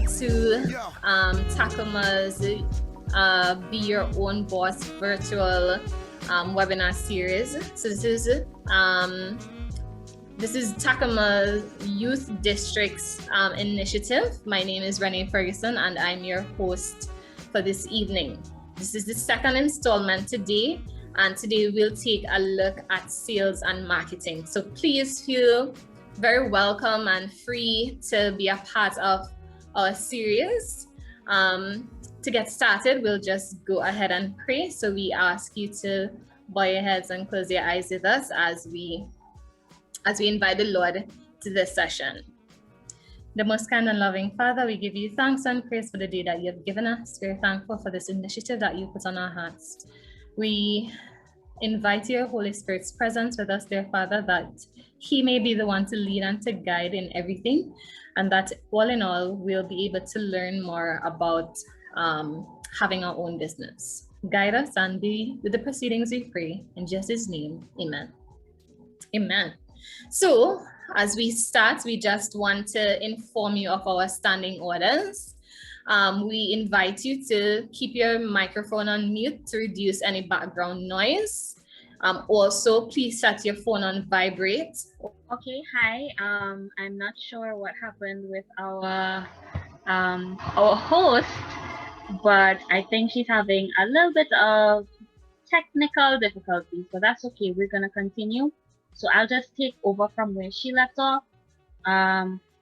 to Tacuma's Be Your Own Boss virtual webinar series. So this is Tacuma Youth District's initiative. My name is Renee Ferguson and I'm your host for this evening. This is the second installment today, and today we'll take a look at sales and marketing. So please feel very welcome and free to be a part of our series. To get started, we'll just go ahead and pray. So we ask you to bow your heads and close your eyes with us as we invite the Lord to this session. The most kind and loving Father, we give you thanks and praise for the day that you have given us. We're thankful for this initiative that you put on our hearts. We invite your Holy Spirit's presence with us, dear Father, that he may be the one to lead and to guide in everything, and that all in all, we'll be able to learn more about having our own business. Guide us and be with the proceedings, we pray. In Jesus' name, amen. Amen. So, as we start, we just want to inform you of our standing orders. We invite you to keep your microphone on mute to reduce any background noise. Also, please set your phone on vibrate. Okay, hi. I'm not sure what happened with our host, but I think she's having a little bit of technical difficulties, but that's okay. We're gonna continue. So I'll just take over from where she left off.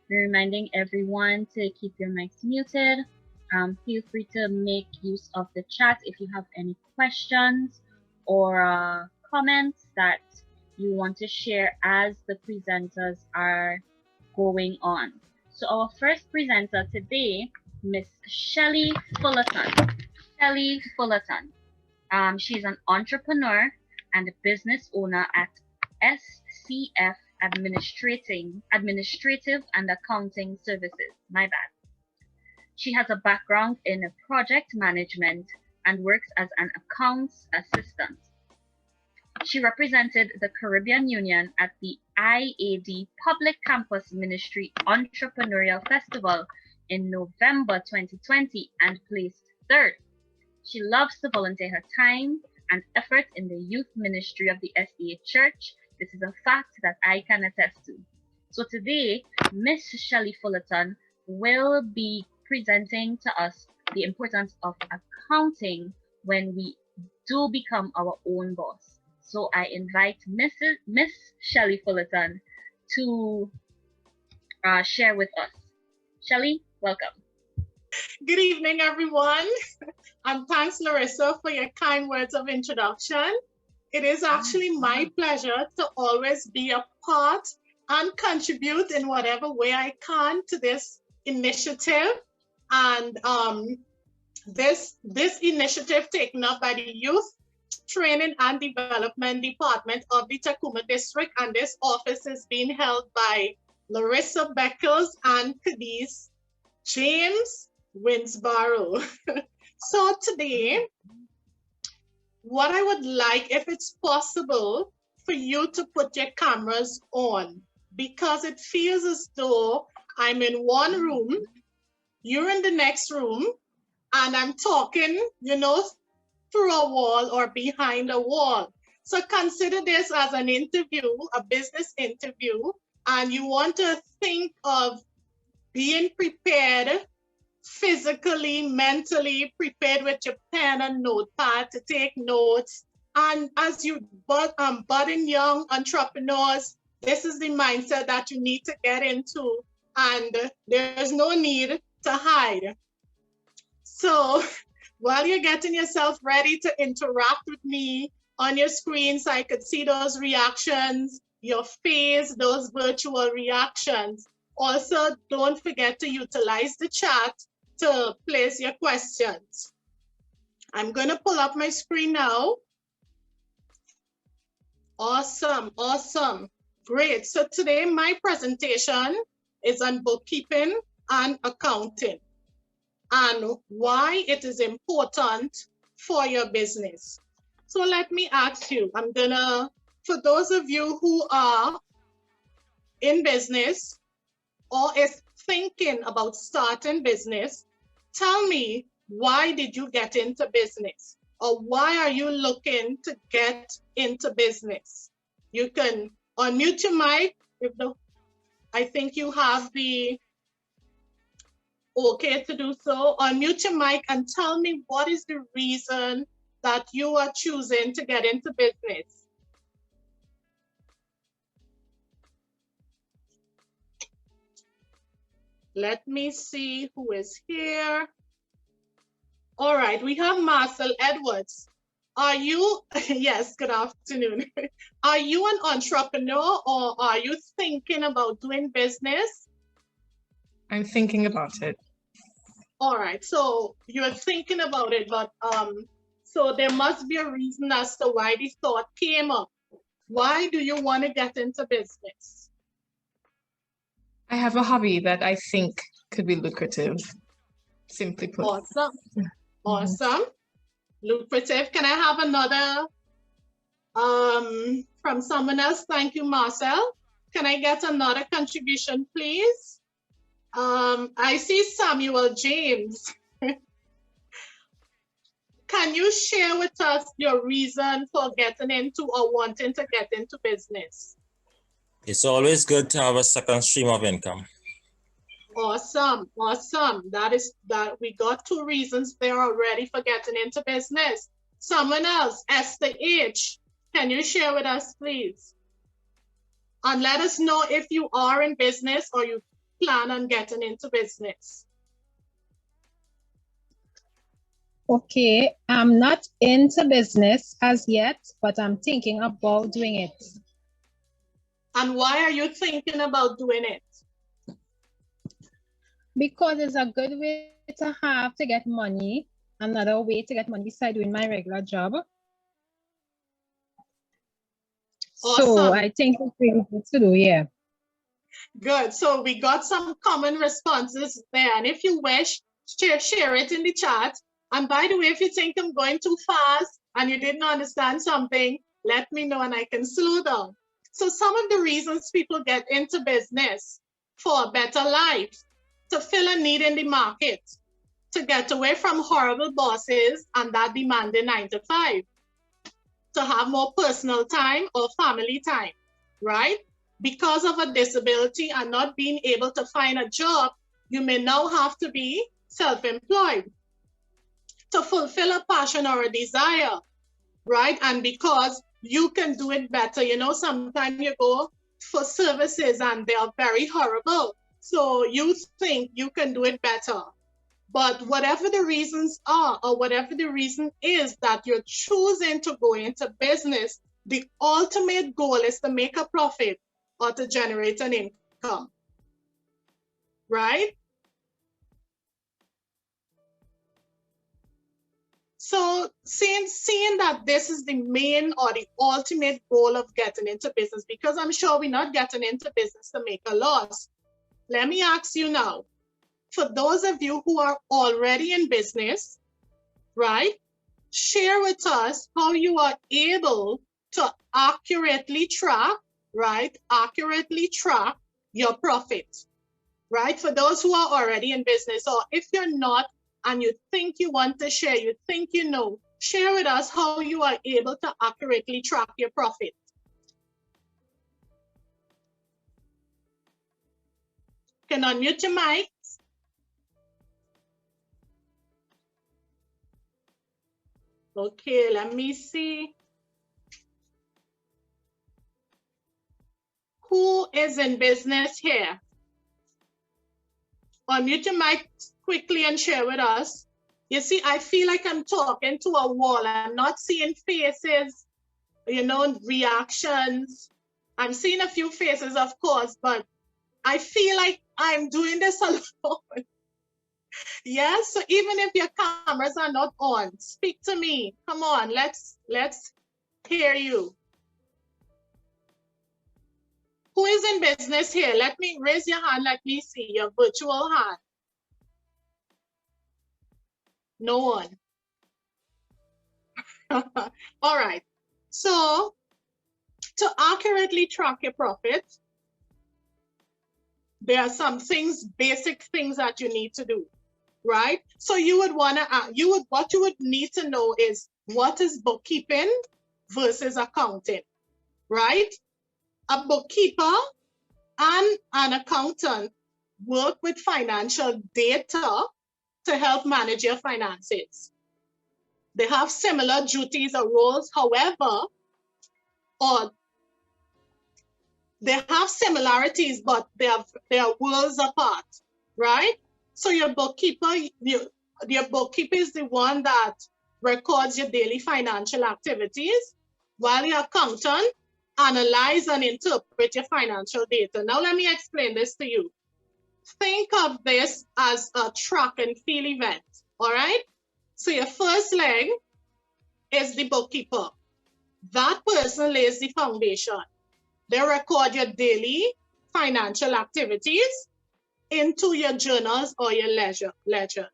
Reminding everyone to keep your mics muted. Feel free to make use of the chat if you have any questions or comments that you want to share as the presenters are going on. So our first presenter today, Miss Shelley Fullerton. Shelley Fullerton. She's an entrepreneur and a business owner at SCF Administrative and Accounting Services. My bad. She has a background in project management and works as an accounts assistant. She represented the Caribbean Union at the IAD Public Campus Ministry Entrepreneurial Festival in November 2020 and placed third. She loves to volunteer her time and effort in the youth ministry of the SDA Church. This is a fact that I can attest to. So today, Miss Shelley Fullerton will be presenting to us the importance of accounting when we do become our own boss. So I invite Miss Shelley Fullerton to share with us. Shelley, welcome. Good evening, everyone. And thanks, Larissa, for your kind words of introduction. It is actually my pleasure to always be a part and contribute in whatever way I can to this initiative. And this initiative taken up by the Youth Training and Development Department of the Tacuma District, and this office is being held by Larissa Beckles and Cadiz James Winsborough. So today, what I would like, if it's possible, for you to put your cameras on, because it feels as though I'm in one room, you're in the next room, and I'm talking, through a wall or behind a wall. So consider this as an interview, a business interview, and you want to think of being prepared physically, mentally, prepared with your pen and notepad to take notes. And as you budding young entrepreneurs, this is the mindset that you need to get into, and there's no need to hide. So while you're getting yourself ready to interact with me on your screen so I could see those reactions, your face, those virtual reactions. Also, don't forget to utilize the chat to place your questions. I'm going to pull up my screen now. Awesome, awesome. Great. So today my presentation is on bookkeeping and accounting, and why it is important for your business. So let me ask you, for those of you who are in business or is thinking about starting business, tell me, why did you get into business? Or why are you looking to get into business? You can unmute your mic if I think you have the okay to do so. Unmute your mic and tell me what is the reason that you are choosing to get into business. Let me see who is here. All right, we have Marcel Edwards. Are you, yes, good afternoon. Are you an entrepreneur or are you thinking about doing business? I'm thinking about it. All right, so you're thinking about it, but so there must be a reason as to why this thought came up. Why do you want to get into business? I have a hobby that I think could be lucrative, simply put. Awesome. Awesome. Lucrative. Can I have another from someone else? Thank you, Marcel. Can I get another contribution, please? I see Samuel James. Can you share with us your reason for getting into or wanting to get into business? It's always good to have a second stream of income. Awesome, awesome. That we got 2 reasons there already for getting into business. Someone else, Esther H. Can you share with us, please? And let us know if you are in business or you plan on getting into business. Okay, I'm not into business as yet, but I'm thinking about doing it. And why are you thinking about doing it? Because it's a good way to have to get money, another way to get money besides doing my regular job. Awesome. So I think it's really good to do, yeah. Good, so we got some common responses there. And if you wish, share it in the chat. And by the way, if you think I'm going too fast and you didn't understand something, let me know and I can slow down. So some of the reasons people get into business: for a better life, to fill a need in the market, to get away from horrible bosses and that demanding 9 to 5, to have more personal time or family time, right? Because of a disability and not being able to find a job, you may now have to be self-employed. To fulfill a passion or a desire, right? And because you can do it better. You know, sometimes you go for services and they are very horrible. So you think you can do it better. But whatever the reasons are, or whatever the reason is that you're choosing to go into business, the ultimate goal is to make a profit or to generate an income, right? So seeing that this is the main or the ultimate goal of getting into business, because I'm sure we're not getting into business to make a loss. Let me ask you now, for those of you who are already in business, right? Share with us how you are able to accurately track, right? Accurately track your profit, right? For those who are already in business, or if you're not, and you think you want to share, you think you know, share with us how you are able to accurately track your profit. You can unmute your mic. Okay, let me see. Who is in business here? Unmute your mic quickly and share with us. You see, I feel like I'm talking to a wall. I'm not seeing faces, you know, reactions. I'm seeing a few faces, of course, but I feel like I'm doing this alone. Yes, so even if your cameras are not on, speak to me. Come on, let's hear you. Who is in business here? Let me raise your hand. Let me see your virtual hand. No one. All right. So to accurately track your profit, there are some things, basic things that you need to do, right? So you would want to, what you would need to know is what is bookkeeping versus accounting, right? A bookkeeper and an accountant work with financial data to help manage your finances. They have similar duties or roles, however, or they have similarities, but they are worlds apart, right? So your bookkeeper, your bookkeeper is the one that records your daily financial activities, while your accountant analyze and interpret your financial data. Now let me explain this to you. Think of this as a track and field event, all right? So your first leg is the bookkeeper. That person lays the foundation. They record your daily financial activities into your journals or your ledgers.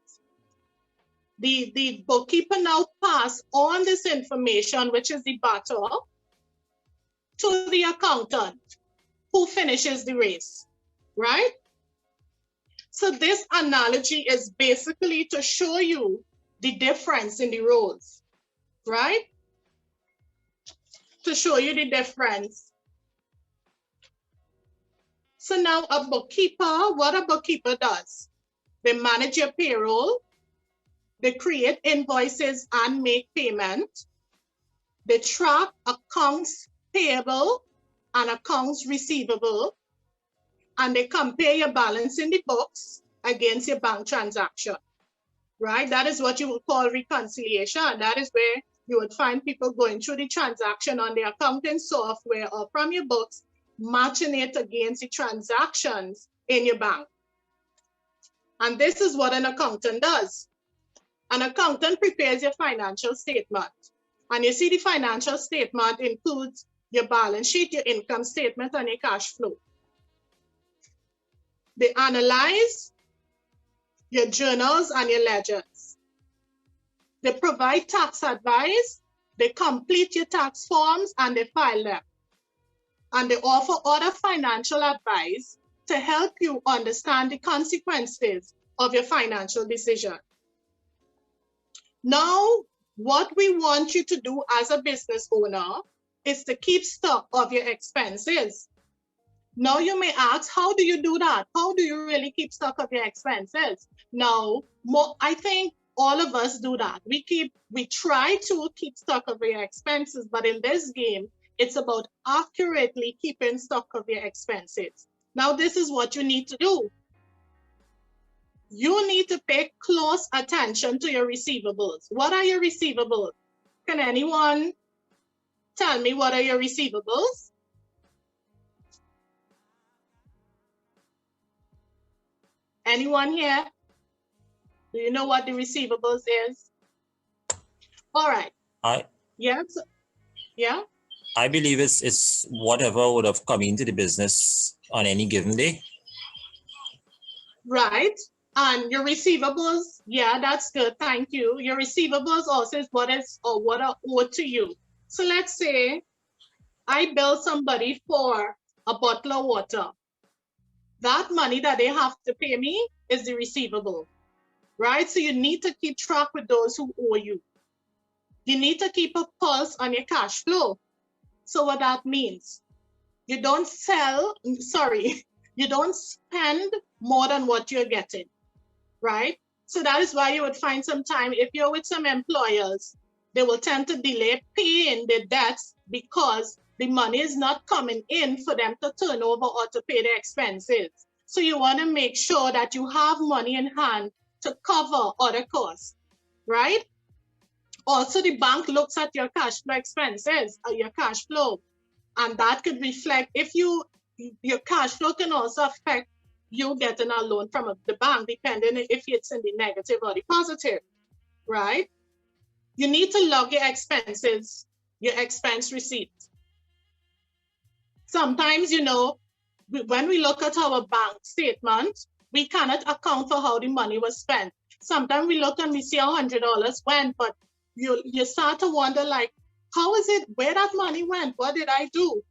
The bookkeeper now pass on this information, which is the baton, to the accountant, who finishes the race, right? So this analogy is basically to show you the difference in the roles, right? To show you the difference. So now a bookkeeper, what a bookkeeper does, they manage your payroll, they create invoices and make payment, they track accounts payable and accounts receivable, and they compare your balance in the books against your bank transaction, right? That is what you would call reconciliation. That is where you would find people going through the transaction on the accounting software or from your books, matching it against the transactions in your bank. And this is what an accountant does. An accountant prepares your financial statement. And you see the financial statement includes your balance sheet, your income statement, and your cash flow. They analyze your journals and your ledgers. They provide tax advice, they complete your tax forms, and they file them. And they offer other financial advice to help you understand the consequences of your financial decision. Now, what we want you to do as a business owner is to keep stock of your expenses. Now you may ask, how do you do that? How do you really keep stock of your expenses? Now, I think all of us do that. We try to keep stock of your expenses, but in this game, it's about accurately keeping stock of your expenses. Now, this is what you need to do. You need to pay close attention to your receivables. What are your receivables? Can anyone tell me what are your receivables? Anyone here? Do you know what the receivables is? All right. Yes. Yeah. I believe it's whatever would have come into the business on any given day. Right. And your receivables, yeah, that's good. Thank you. Your receivables also is what are owed to you. So let's say I bill somebody for a bottle of water. That money that they have to pay me is the receivable, right? So you need to keep track with those who owe you. You need to keep a pulse on your cash flow. So what that means, you don't you don't spend more than what you're getting, right? So that is why you would find sometime if you're with some employers, they will tend to delay paying their debts because the money is not coming in for them to turn over or to pay their expenses. So you want to make sure that you have money in hand to cover other costs, right? Also, the bank looks at your cash flow expenses or your cash flow, and that could reflect your cash flow can also affect you getting a loan from the bank, depending if it's in the negative or the positive, right? You need to log your expenses, your expense receipt. Sometimes, when we look at our bank statement, we cannot account for how the money was spent. Sometimes we look and we see $100 went, but you start to wonder, like, how is it, where that money went? What did I do?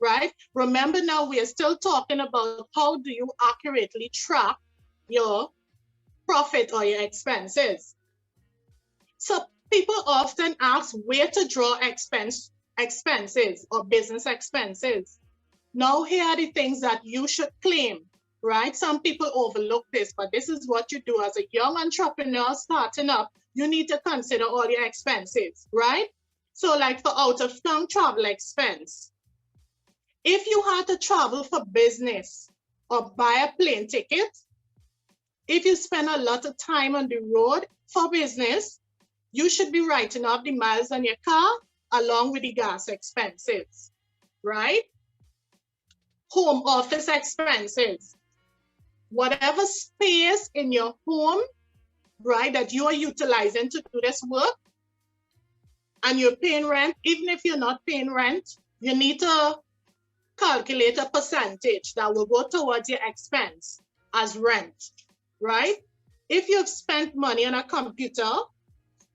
right? Remember now, we are still talking about how do you accurately track your profit or your expenses. So people often ask where to draw expenses or business expenses. Now, here are the things that you should claim, right? Some people overlook this, but this is what you do as a young entrepreneur starting up. You need to consider all your expenses, right? So like for out-of-town travel expense, if you had to travel for business or buy a plane ticket, if you spend a lot of time on the road for business, you should be writing off the miles on your car along with the gas expenses, right? Home office expenses. Whatever space in your home, right, that you are utilizing to do this work, and you're paying rent, even if you're not paying rent, you need to calculate a percentage that will go towards your expense as rent, right? If you've spent money on a computer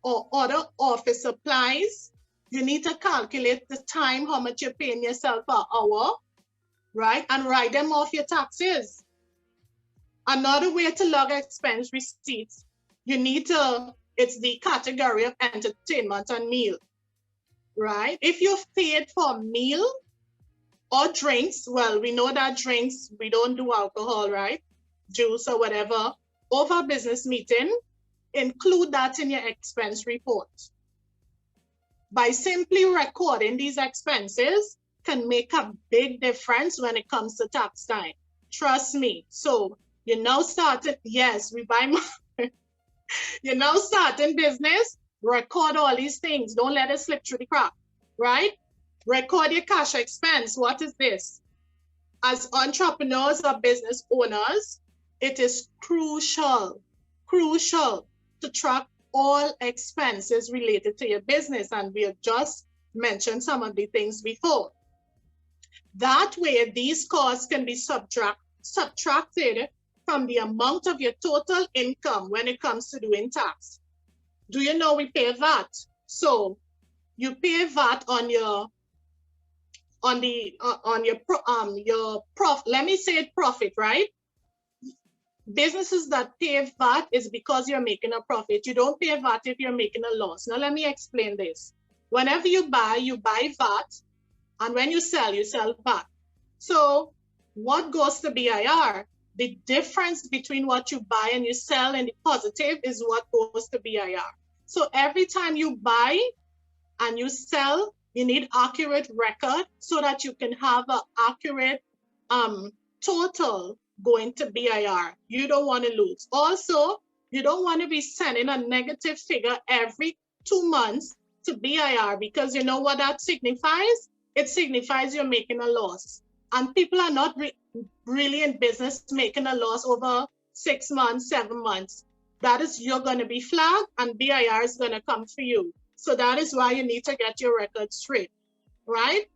or other office supplies, you need to calculate the time, how much you're paying yourself per hour, right? And write them off your taxes. Another way to log expense receipts, you need to, it's the category of entertainment and meal, right? If you've paid for a meal or drinks, well, we know that drinks, we don't do alcohol, right? Juice or whatever, over a business meeting, include that in your expense report. By simply recording these expenses can make a big difference when it comes to tax time. Trust me. So you now started, yes, we buy more. You're now starting business, record all these things. Don't let it slip through the crack, right? Record your cash expense. What is this? As entrepreneurs or business owners, it is crucial to track all expenses related to your business. And we have just mentioned some of the things before. That way, these costs can be subtracted from the amount of your total income when it comes to doing tax. Do you know we pay VAT? So you pay VAT on your let me say it, profit, right? Businesses that pay VAT is because you're making a profit. You don't pay VAT if you're making a loss. Now let me explain this. Whenever you buy VAT, and when you sell VAT. So what goes to BIR? The difference between what you buy and you sell and the positive is what goes to BIR. So every time you buy and you sell, you need accurate record so that you can have an accurate total going to BIR. You don't want to lose. Also, you don't want to be sending a negative figure every 2 months to BIR, because you know what that signifies? It signifies you're making a loss. And people are not really in business making a loss over 6 months, 7 months. That is, you're going to be flagged and BIR is going to come for you. So that is why you need to get your record straight, right?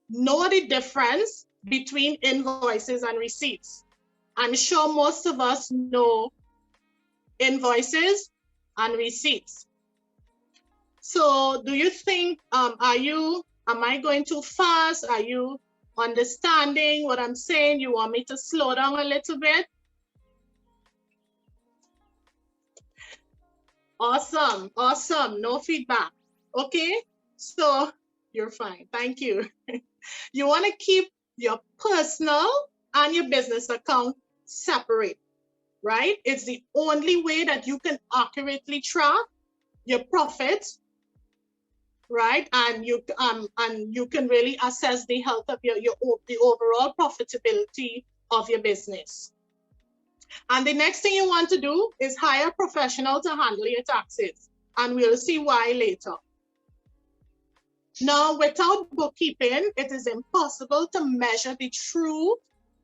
Know the difference between invoices and receipts. I'm sure most of us know invoices and receipts. So do you think, am I going too fast? Are you understanding what I'm saying? You want me to slow down a little bit? Awesome, awesome, no feedback. Okay, so you're fine, thank you. You want to keep your personal and your business account separate, right? It's the only way that you can accurately track your profits, right? And you can really assess the health of the overall profitability of your business. And the next thing you want to do is hire a professional to handle your taxes. And we'll see why later. Now, without bookkeeping, it is impossible to measure the true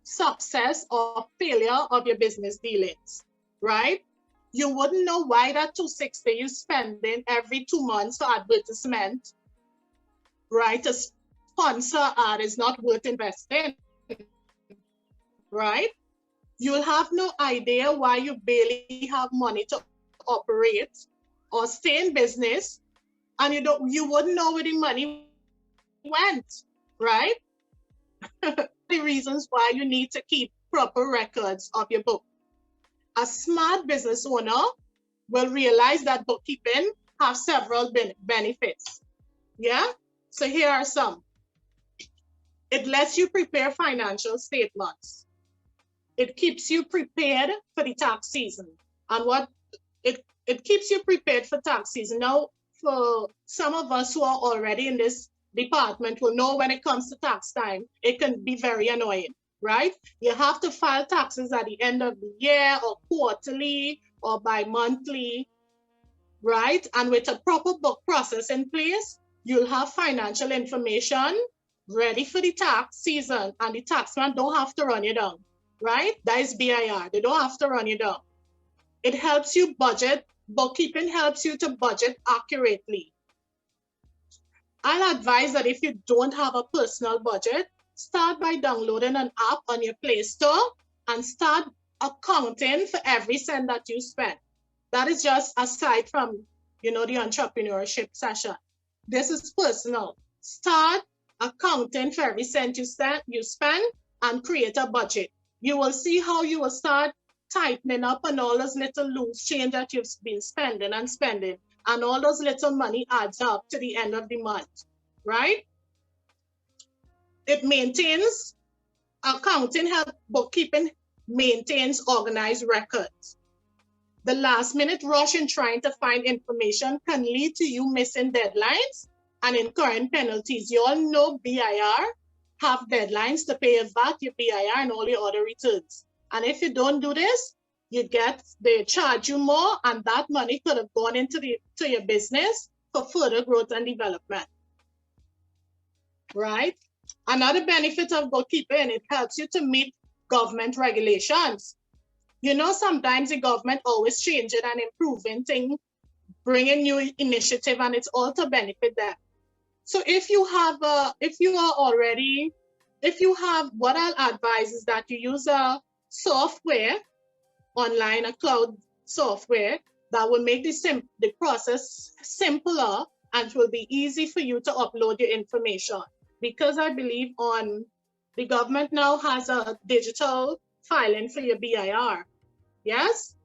success or failure of your business dealings, right? You wouldn't know why that $260 you're spending every 2 months for advertisement, right? To sponsor ad is not worth investing, right? You'll have no idea why you barely have money to operate or stay in business, and you wouldn't know where the money went, right? The reasons why you need to keep proper records of your book. A smart business owner will realize that bookkeeping has several benefits. Yeah, so here are some. It lets you prepare financial statements. It keeps you prepared for the tax season. And what it keeps you prepared for tax season. Now, for some of us who are already in this department will know when it comes to tax time, it can be very annoying, right? You have to file taxes at the end of the year or quarterly or bi-monthly, right? And with a proper book process in place, you'll have financial information ready for the tax season, and the taxman don't have to run you down, right? That is BIR. They don't have to run you down. It helps you budget. Bookkeeping helps you to budget accurately. I'll advise that if you don't have a personal budget, start by downloading an app on your Play Store and start accounting for every cent that you spend. That is just aside from, the entrepreneurship session. This is personal. Start accounting for every cent you spend and create a budget. You will see how you will start tightening up on all those little loose change that you've been spending, and all those little money adds up to the end of the month, right? It maintains, bookkeeping maintains organized records. The last minute rush in trying to find information can lead to you missing deadlines and incurring penalties. You all know BIR have deadlines to pay your VAT, your BIR, and all your other returns. And if you don't do this, they charge you more, and that money could have gone into your business for further growth and development, right? Another benefit of bookkeeping, it helps you to meet government regulations. Sometimes the government always changing and improving things, bringing new initiative, and it's all to benefit them. So what I'll advise is that you use a software online, a cloud software that will make the process simpler, and it will be easy for you to upload your information. Because I believe the government now has a digital filing for your BIR. Yes?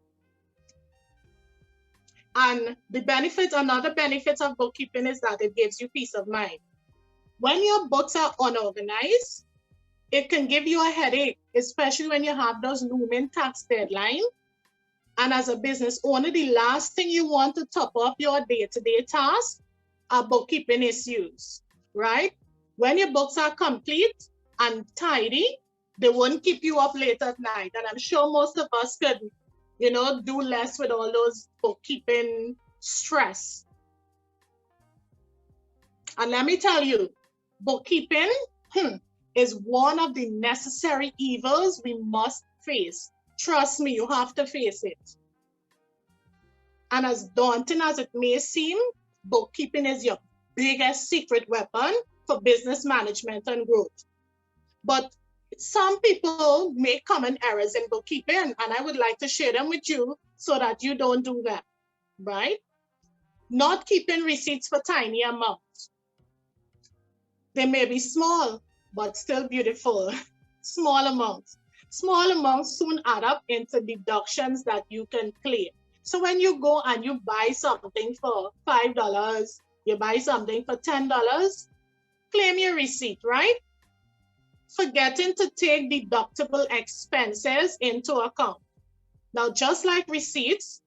And another benefit of bookkeeping is that it gives you peace of mind. When your books are unorganized, it can give you a headache, especially when you have those looming tax deadlines. And as a business owner, the last thing you want to top up your day-to-day tasks are bookkeeping issues, right? When your books are complete and tidy, they won't keep you up late at night. And I'm sure most of us could, do less with all those bookkeeping stress. And let me tell you, bookkeeping is one of the necessary evils we must face. Trust me, you have to face it. And as daunting as it may seem, bookkeeping is your biggest secret weapon for business management and growth. But some people make common errors in bookkeeping, and I would like to share them with you so that you don't do them, right? Not keeping receipts for tiny amounts. They may be small, but still beautiful. Small amounts. Small amounts soon add up into deductions that you can claim. So when you go and you buy something for $5, you buy something for $10, claim your receipt, right? Forgetting to take deductible expenses into account. Now, just like receipts,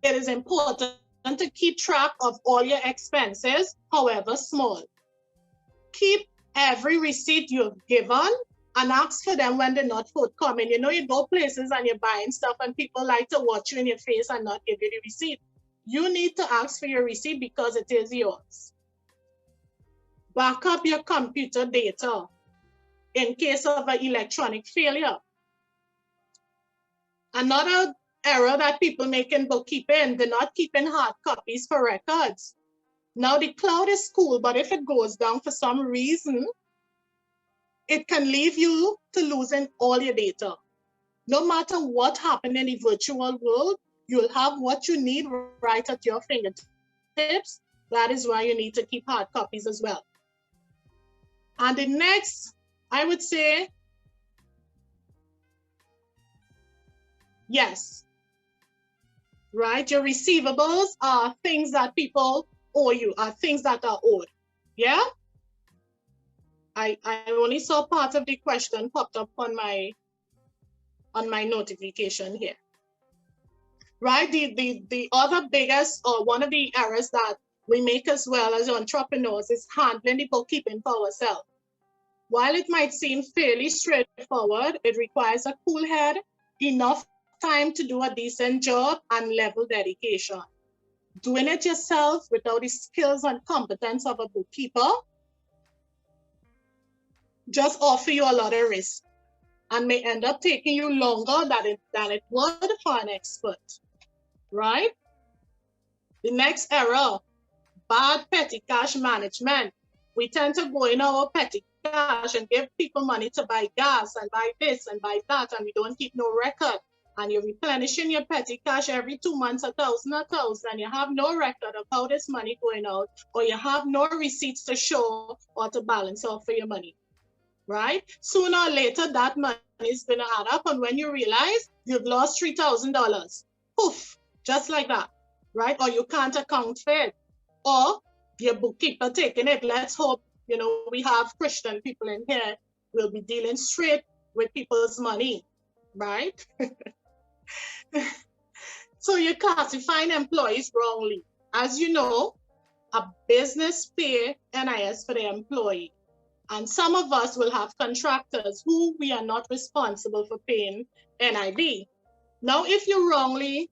it is important to keep track of all your expenses, however small. Keep every receipt you've given and ask for them when they're not forthcoming. You go places and you're buying stuff and people like to watch you in your face and not give you the receipt. You need to ask for your receipt because it is yours. Back up your computer data in case of an electronic failure. Another error that people make in bookkeeping, they're not keeping hard copies for records. Now the cloud is cool, but if it goes down for some reason, it can leave you to losing all your data. No matter what happened in the virtual world, you'll have what you need right at your fingertips. That is why you need to keep hard copies as well. And the next I would say yes, right? Your receivables are things that people owe you, are things that are owed. Yeah? I only saw part of the question popped up on my notification here. Right? The other biggest, or one of the errors that we make as well as entrepreneurs is handling the bookkeeping for ourselves. While it might seem fairly straightforward, it requires a cool head, enough time to do a decent job, and level dedication. Doing it yourself without the skills and competence of a bookkeeper just offer you a lot of risk and may end up taking you longer than it would for an expert, right? The next error, bad petty cash management. We tend to go in our petty cash and give people money to buy gas and buy this and buy that, and we don't keep no record. And you're replenishing your petty cash every 2 months, 1,000, and you have no record of how this money going out, or you have no receipts to show or to balance out for your money, right? Sooner or later, that money is going to add up, and when you realize you've lost $3,000, poof, just like that, right? Or you can't account for it, or your bookkeeper taking it. Let's hope, you know, we have Christian people in here will be dealing straight with people's money, right? So you're classifying employees wrongly. As you know, a business pay NIS for the employee. And some of us will have contractors who we are not responsible for paying NIB. Now, if you wrongly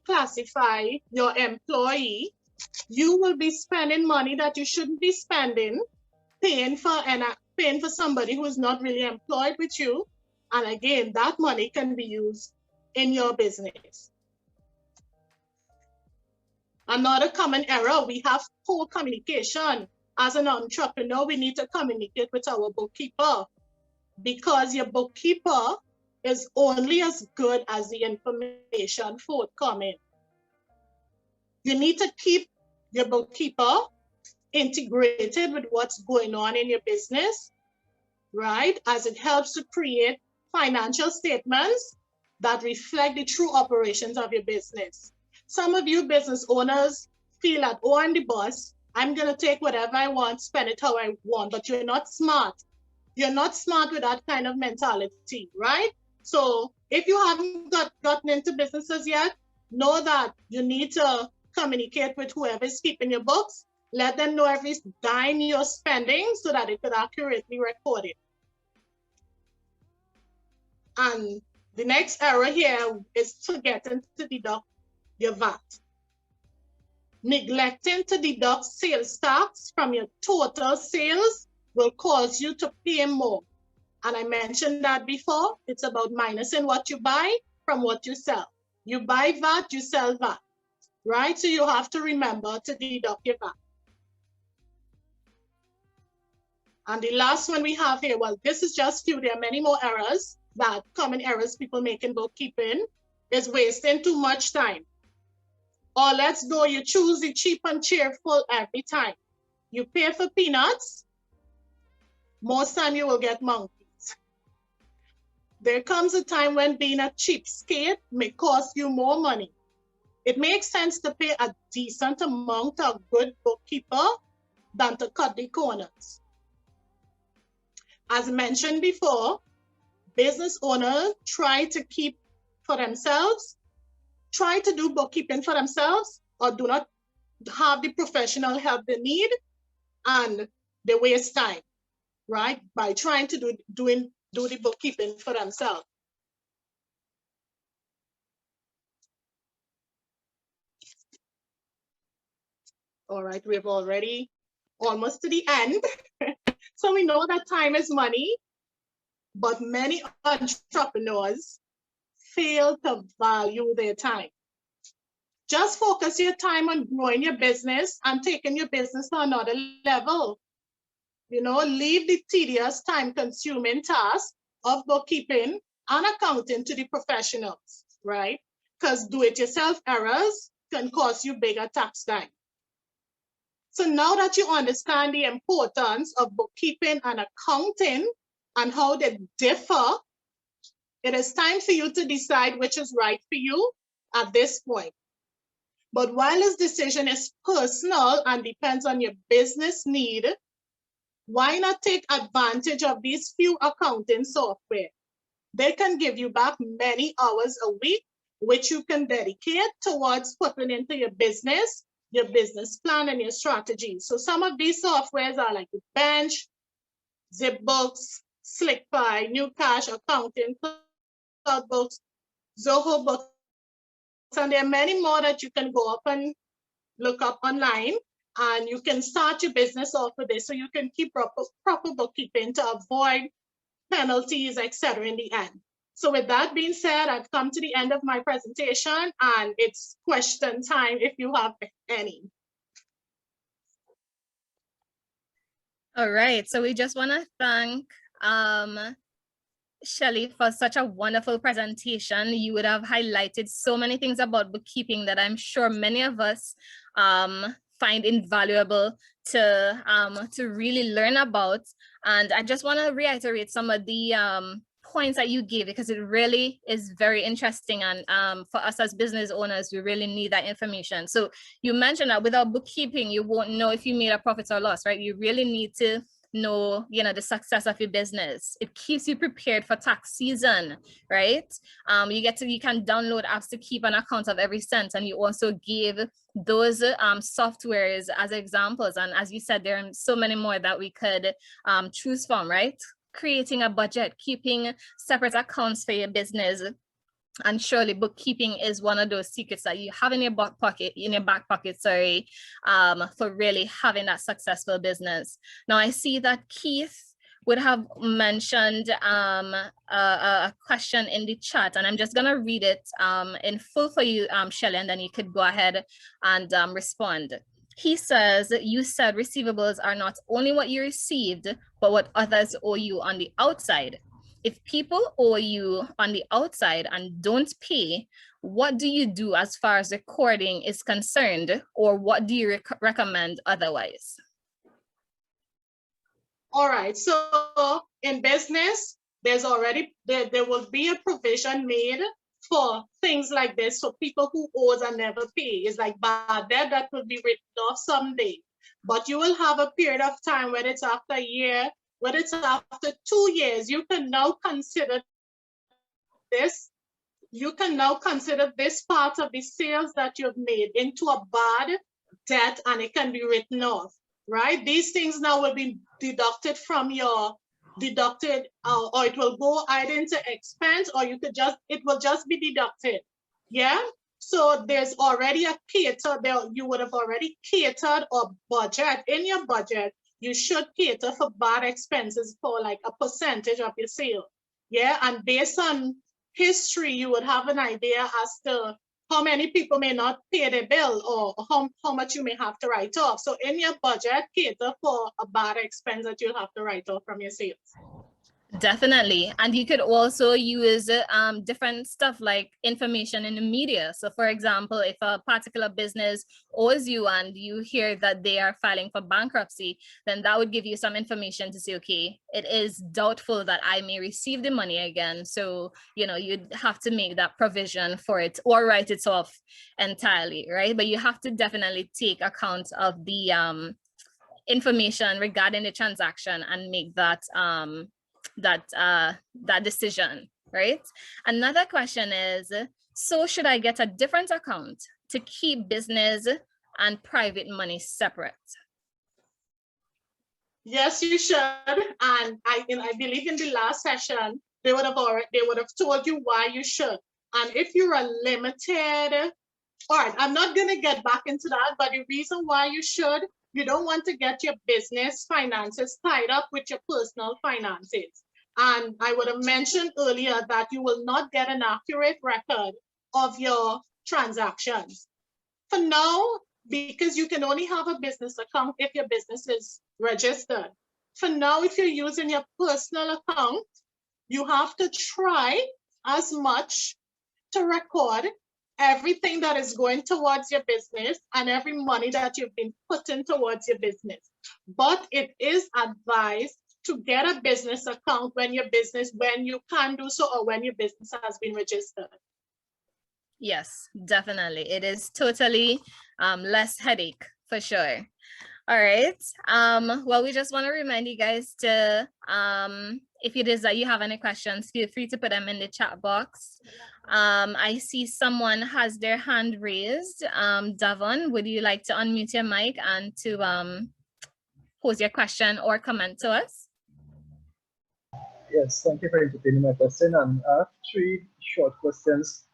classify your employee, you will be spending money that you shouldn't be spending, paying for somebody who is not really employed with you. And again, that money can be used in your business. Another common error, we have poor communication. As an entrepreneur, we need to communicate with our bookkeeper, because your bookkeeper is only as good as the information forthcoming. You need to keep your bookkeeper integrated with what's going on in your business, right? As it helps to create financial statements that reflect the true operations of your business. Some of you business owners feel that, oh, I'm the boss, I'm going to take whatever I want, spend it how I want, but you're not smart. You're not smart with that kind of mentality, right? So if you haven't gotten into businesses yet, know that you need to communicate with whoever is keeping your books. Let them know every dime you're spending so that it could accurately record it. And the next error here is forgetting to deduct your VAT. Neglecting to deduct sales tax from your total sales will cause you to pay more. And I mentioned that before. It's about minusing what you buy from what you sell. You buy VAT, you sell VAT, right? So you have to remember to deduct your VAT. And the last one we have here, well, this is just few. There are many more errors, that common errors people make in bookkeeping, is wasting too much time. Or let's go, you choose the cheap and cheerful every time. You pay for peanuts, most time you will get monkeys. There comes a time when being a cheapskate may cost you more money. It makes sense to pay a decent amount to a good bookkeeper than to cut the corners. As mentioned before, business owners try to keep for themselves, try to do bookkeeping for themselves, or do not have the professional help they need, and they waste time, right? By trying to do the bookkeeping for themselves. All right, we've already almost to the end. So we know that time is money, but many entrepreneurs fail to value their time. Just focus your time on growing your business and taking your business to another level. You know, leave the tedious, time-consuming task of bookkeeping and accounting to the professionals, right? Because do-it-yourself errors can cost you bigger tax time. So now that you understand the importance of bookkeeping and accounting and how they differ, it is time for you to decide which is right for you at this point. But while this decision is personal and depends on your business need, why not take advantage of these few accounting software? They can give you back many hours a week, which you can dedicate towards putting into your business plan, and your strategy. So some of these softwares are like Bench, ZipBooks, SlickPy, New Cash, Accounting, CloudBooks, Zoho Books, and there are many more that you can go up and look up online, and you can start your business off with this so you can keep proper bookkeeping to avoid penalties, etc. in the end. So with that being said, I've come to the end of my presentation, and it's question time if you have any. All right, so we just want to thank Shelley for such a wonderful presentation. You would have highlighted so many things about bookkeeping that I'm sure many of us find invaluable to really learn about. And I just want to reiterate some of the points that you gave, because it really is very interesting. And for us as business owners, we really need that information. So you mentioned that without bookkeeping, you won't know if you made a profit or loss, right? You really need to know, the success of your business. It keeps you prepared for tax season, right? You can download apps to keep an account of every cent, and you also give those softwares as examples. And as you said, there are so many more that we could choose from, right? Creating a budget, keeping separate accounts for your business. And surely bookkeeping is one of those secrets that you have in your back pocket, for really having that successful business. Now I see that Keith would have mentioned a question in the chat, and I'm just gonna read it in full for you, Shelley, and then you could go ahead and respond. He says, you said receivables are not only what you received, but what others owe you on the outside. If people owe you on the outside and don't pay, what do you do as far as recording is concerned, or what do you recommend otherwise? All right, so in business, there will be a provision made for things like this. So people who owes and never pay, is like bad debt that will be written off someday. But you will have a period of time, whether it's after a year, whether it's after 2 years, you can now consider this. You can now consider this part of the sales that you've made into a bad debt, and it can be written off, right? These things now will be deducted from your or it will go either into expense, or it will just be deducted. Yeah. So there's already a cater there. You would have already catered or budget in your budget. You should cater for bad expenses for like a percentage of your sale. Yeah. And based on history, you would have an idea as to how many people may not pay their bill, or how much you may have to write off. So in your budget, cater for a bad expense that you'll have to write off from your sales. Definitely. And you could also use different stuff like information in the media. So for example, if a particular business owes you and you hear that they are filing for bankruptcy, then that would give you some information to say, okay, it is doubtful that I may receive the money again. So, you'd have to make that provision for it or write it off entirely, right? But you have to definitely take account of the information regarding the transaction and make that that decision, right? Another question is, so should I get a different account to keep business and private money separate? Yes, you should. And I believe in the last session, they would have told you why you should. And if you're a limited, all right, I'm not going to get back into that, but the reason why you should, you don't want to get your business finances tied up with your personal finances. And I would have mentioned earlier that you will not get an accurate record of your transactions. For now, because you can only have a business account if your business is registered. For now, if you're using your personal account, you have to try as much to record everything that is going towards your business and every money that you've been putting towards your business. But it is advised to get a business account when you can do so, or when your business has been registered. Yes, definitely. It is totally less headache for sure. All right. Well, we just want to remind you guys to, if it is that you have any questions, feel free to put them in the chat box. I see someone has their hand raised. Davon, would you like to unmute your mic and to pose your question or comment to us? Yes, thank you for entertaining my question. I have three short questions.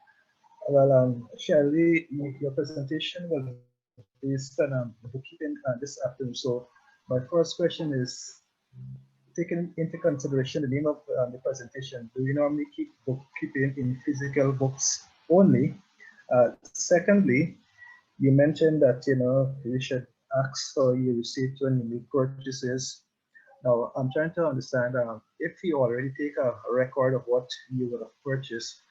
Well, Shirley, your presentation was based on bookkeeping this afternoon. So my first question is, taking into consideration the name of the presentation, do you normally keep bookkeeping in physical books only? Secondly, you mentioned that you should ask for your receipt when you make purchases. Now, I'm trying to understand if you already take a record of what you would have purchased,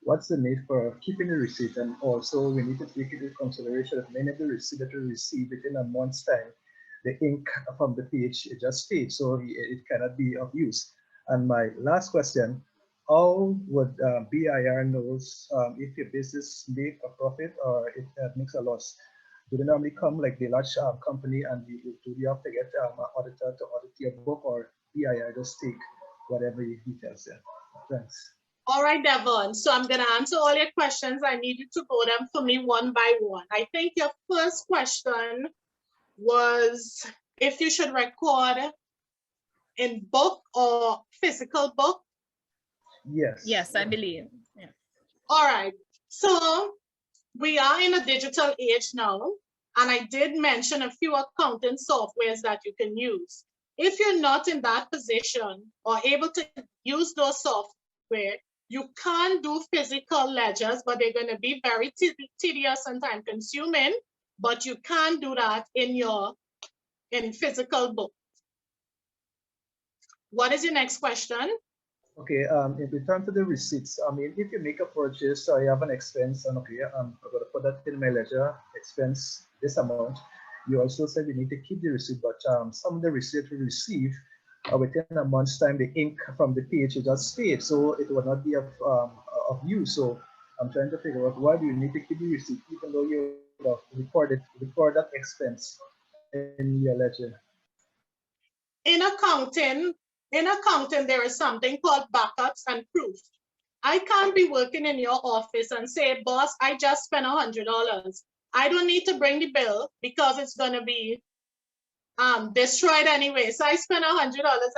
what's the need for keeping the receipt? And also, we need to take into consideration that many of the receipts that we receive within a month's time, the ink from the page it just fades, so it cannot be of use. And my last question, how would BIR knows if your business make a profit or it makes a loss? Do they normally come like the large company and do you have to get an auditor to audit your book, or BIR just take whatever you details there? Thanks. All right, Devon. So I'm going to answer all your questions. I need you to go them for me one by one. I think your first question was if you should record in book or physical book. Yes. Yes, I believe. Yeah. All right. So we are in a digital age now, and I did mention a few accounting softwares that you can use. If you're not in that position or able to use those software, you can do physical ledgers, but they're going to be very tedious and time consuming, but you can do that in physical book. What is your next question? Okay, in return to the receipts, I mean, if you make a purchase or you have an expense, and okay, I'm going to put that in my ledger, expense this amount. You also said we need to keep the receipt, but some of the receipts we receive within a month's time, the ink from the page is just fade, so it will not be of use. So I'm trying to figure out why do you need to keep the receipt even though you record that expense in your ledger. In accounting, there is something called backups and proof. I can't be working in your office and say, boss, I just spent $100. I don't need to bring the bill because it's going to be destroyed anyway. So I spent $100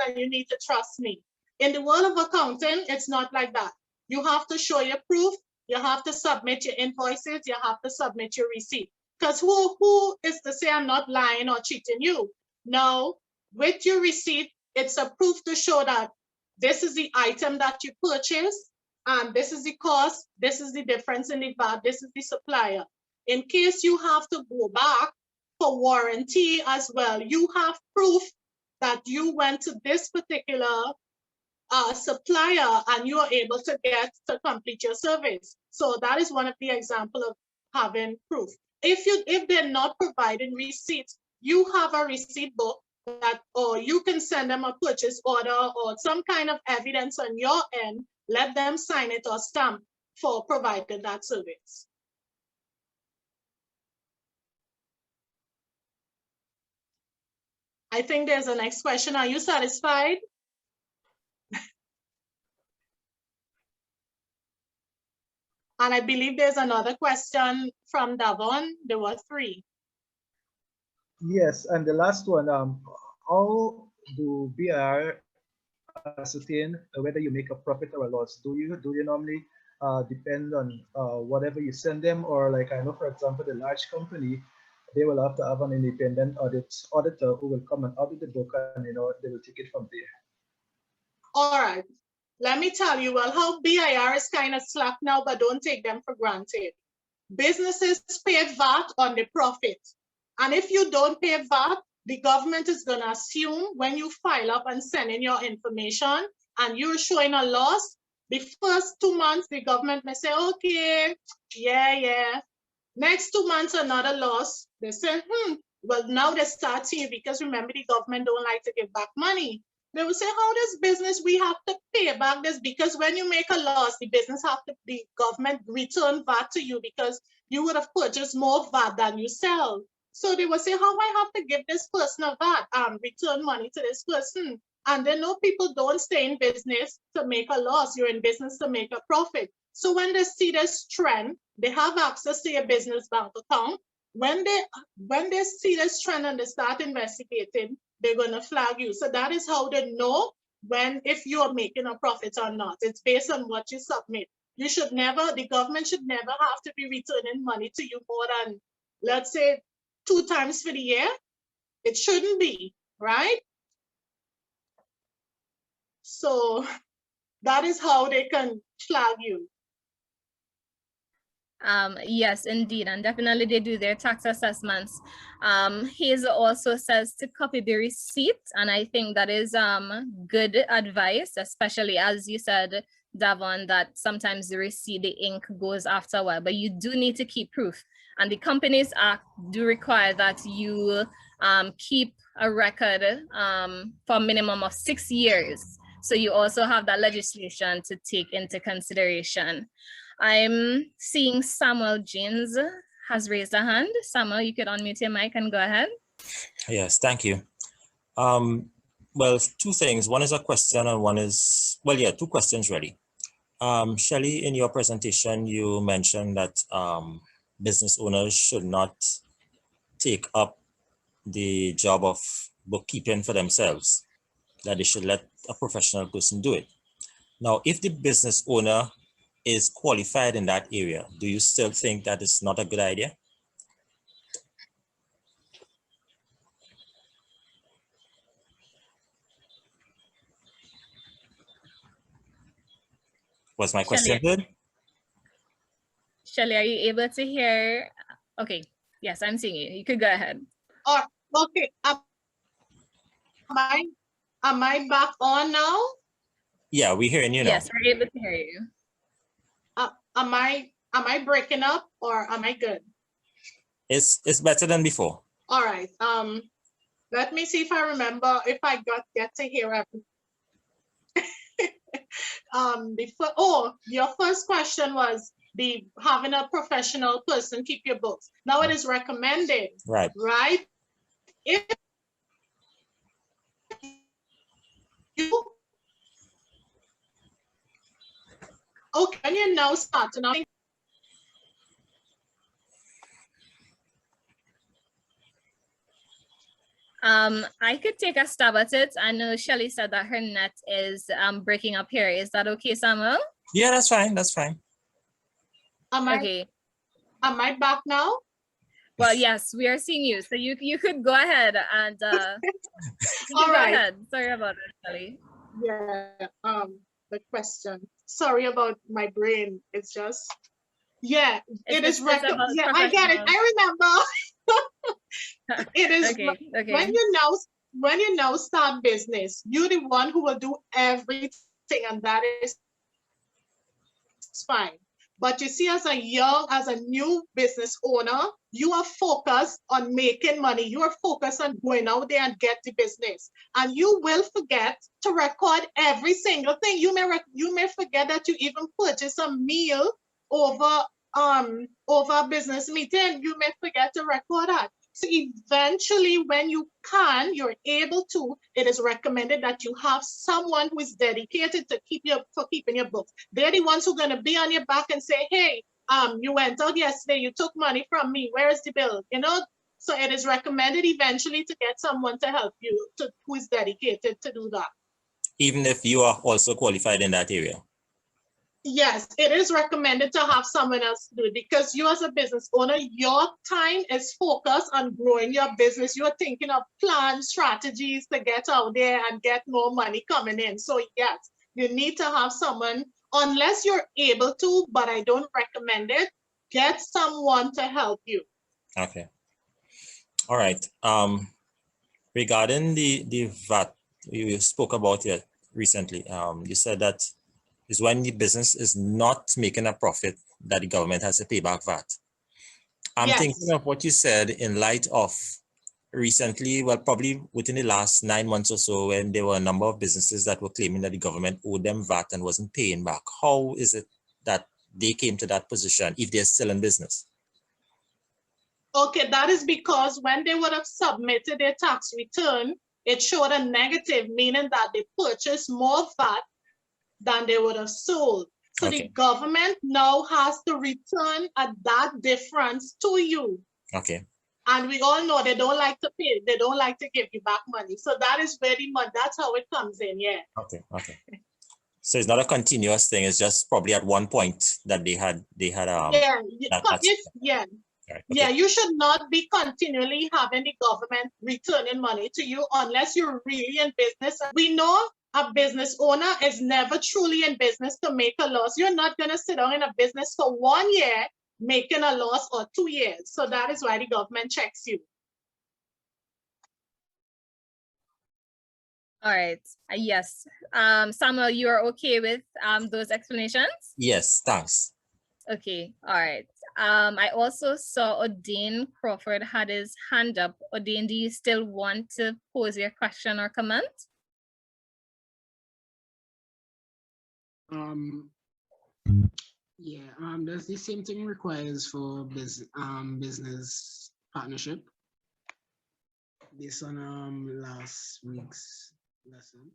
and you need to trust me. In the world of accounting, it's not like that. You have to show your proof. You have to submit your invoices. You have to submit your receipt. Because who is to say I'm not lying or cheating you? No, with your receipt, it's a proof to show that this is the item that you purchased, and this is the cost, this is the difference in the VAT, this is the supplier. In case you have to go back for warranty as well, you have proof that you went to this particular supplier and you are able to get to complete your service. So that is one of the examples of having proof. If they're not providing receipts, you have a receipt book that, or you can send them a purchase order or some kind of evidence on your end, let them sign it or stamp for providing that service. I think there's a next question. Are you satisfied? And I believe there's another question from Davon. There were three. Yes, and the last one, how do BR ascertain whether you make a profit or a loss? Do you normally depend on whatever you send them, or like I know, for example, the large company, they will have to have an independent auditor who will come and audit the book, and they will take it from there. All right, let me tell you, well, how BIR is kind of slack now, but don't take them for granted. Businesses pay VAT on the profit. And if you don't pay VAT, the government is going to assume when you file up and send in your information and you're showing a loss, The first 2 months, the government may say, okay, yeah. Next 2 months, another loss. They say, well, now they start seeing, because remember, the government don't like to give back money. They will say, how does business, we have to pay back this? Because when you make a loss, the government return VAT to you because you would have purchased more VAT than you sell. So they will say, how I have to give this person a VAT, return money to this person. And they know people don't stay in business to make a loss. You're in business to make a profit. So when they see this trend, they have access to your business bank account. When they see this trend and they start investigating, they're going to flag you. So that is how they know if you're making a profit or not. It's based on what you submit. The government should never have to be returning money to you more than, let's say, 2 times for the year. It shouldn't be, right? So that is how they can flag you. Yes, indeed, and definitely they do their tax assessments. Hazel also says to copy the receipt, and I think that is good advice, especially as you said, Davon, that sometimes the receipt, the ink goes after a while, but you do need to keep proof. And the Companies Act do require that you keep a record for a minimum of 6 years. So you also have that legislation to take into consideration. I'm seeing Samuel James has raised a hand. Samuel, you could unmute your mic and go ahead. Yes, thank you. Well, 2 things. One is a question and one is, well, yeah, 2 questions really. Shelley, in your presentation, you mentioned that business owners should not take up the job of bookkeeping for themselves, that they should let a professional person do it. Now, if the business owner is qualified in that area, do you still think that it's not a good idea? Was my question good? Shelley, are you able to hear? Okay, yes, I'm seeing you. You could go ahead. Okay, am I back on now? Yeah, we're hearing you now. Yes, we're able to hear you. Am I breaking up or am I good? It's better than before. All right. Let me see if I remember if I get to hear everything. Your first question was having a professional person keep your books. Now it is recommended, right? If you and you now start to now. I could take a stab at it. I know Shelley said that her net is breaking up here. Is that okay, Samuel? Yeah, that's fine. That's fine. Am I back now? Well, yes, we are seeing you. So you could go ahead and all right. Go ahead. Sorry about it, Shelley. Yeah. The question. Sorry about my brain. It's just it is recommended. Yeah, I get it. I remember. It is okay. When you now start business, you're the one who will do everything, and that is fine. But you see, as a new business owner, you are focused on making money. You are focused on going out there and get the business. And you will forget to record every single thing. You may forget that you even purchased a meal over a business meeting. You may forget to record that. So eventually, when you're able to, it is recommended that you have someone who is dedicated to keeping your books. They're the ones who are going to be on your back and say, hey, you went out yesterday, you took money from me, where is the bill? So it is recommended eventually to get someone to help you who is dedicated to do that. Even if you are also qualified in that area? Yes, it is recommended to have someone else do it, because you as a business owner, your time is focused on growing your business. You're thinking of plans, strategies to get out there and get more money coming in. So yes, you need to have someone, unless you're able to, but I don't recommend it, get someone to help you. Okay. All right. Regarding the VAT, you spoke about it recently. You said that is when the business is not making a profit that the government has to pay back VAT. I'm Yes. thinking of what you said in light of recently, well, probably within the last 9 months or so, when there were a number of businesses that were claiming that the government owed them VAT and wasn't paying back. How is it that they came to that position if they're still in business? Okay, that is because when they would have submitted their tax return, it showed a negative, meaning that they purchased more VAT than they would have sold. So Okay. the government now has to return that difference to you. Okay. And we all know they don't like to pay, they don't like to give you back money. So that is very much, that's how it comes in, yeah. Okay. Okay. So it's not a continuous thing. It's just probably at one point that they had yeah, yeah. Right, okay. Yeah, you should not be continually having the government returning money to you unless you're really in business. We know a business owner is never truly in business to make a loss. You're not going to sit down in a business for 1 year making a loss or 2 years. So that is why the government checks you. All right. Yes. Samuel, you are okay with those explanations? Yes, thanks. Okay. All right. I also saw Odin Crawford had his hand up. Odin, do you still want to pose your question or comment? Yeah, does the same thing requires for business partnership based on last week's lesson?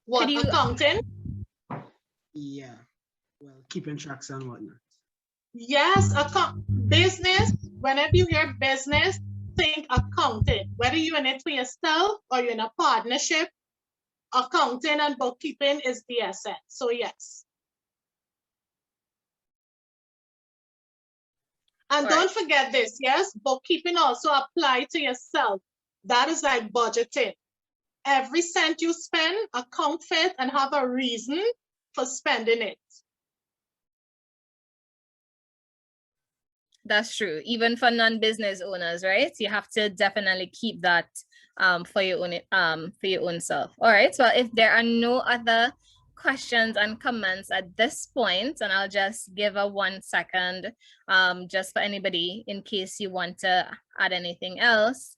What, accounting? Yeah, well, keeping tracks and whatnot. Yes, business, whenever you hear business, think accounting. Whether you're in it for yourself or you're in a partnership, accounting and bookkeeping is the essence. So yes. And don't forget this, yes, bookkeeping also apply to yourself. That is like budgeting. Every cent you spend, account for it and have a reason for spending it. That's true. Even for non-business owners, right? You have to definitely keep that for your own self. All right. So if there are no other questions and comments at this point, and I'll just give a 1 second just for anybody in case you want to add anything else.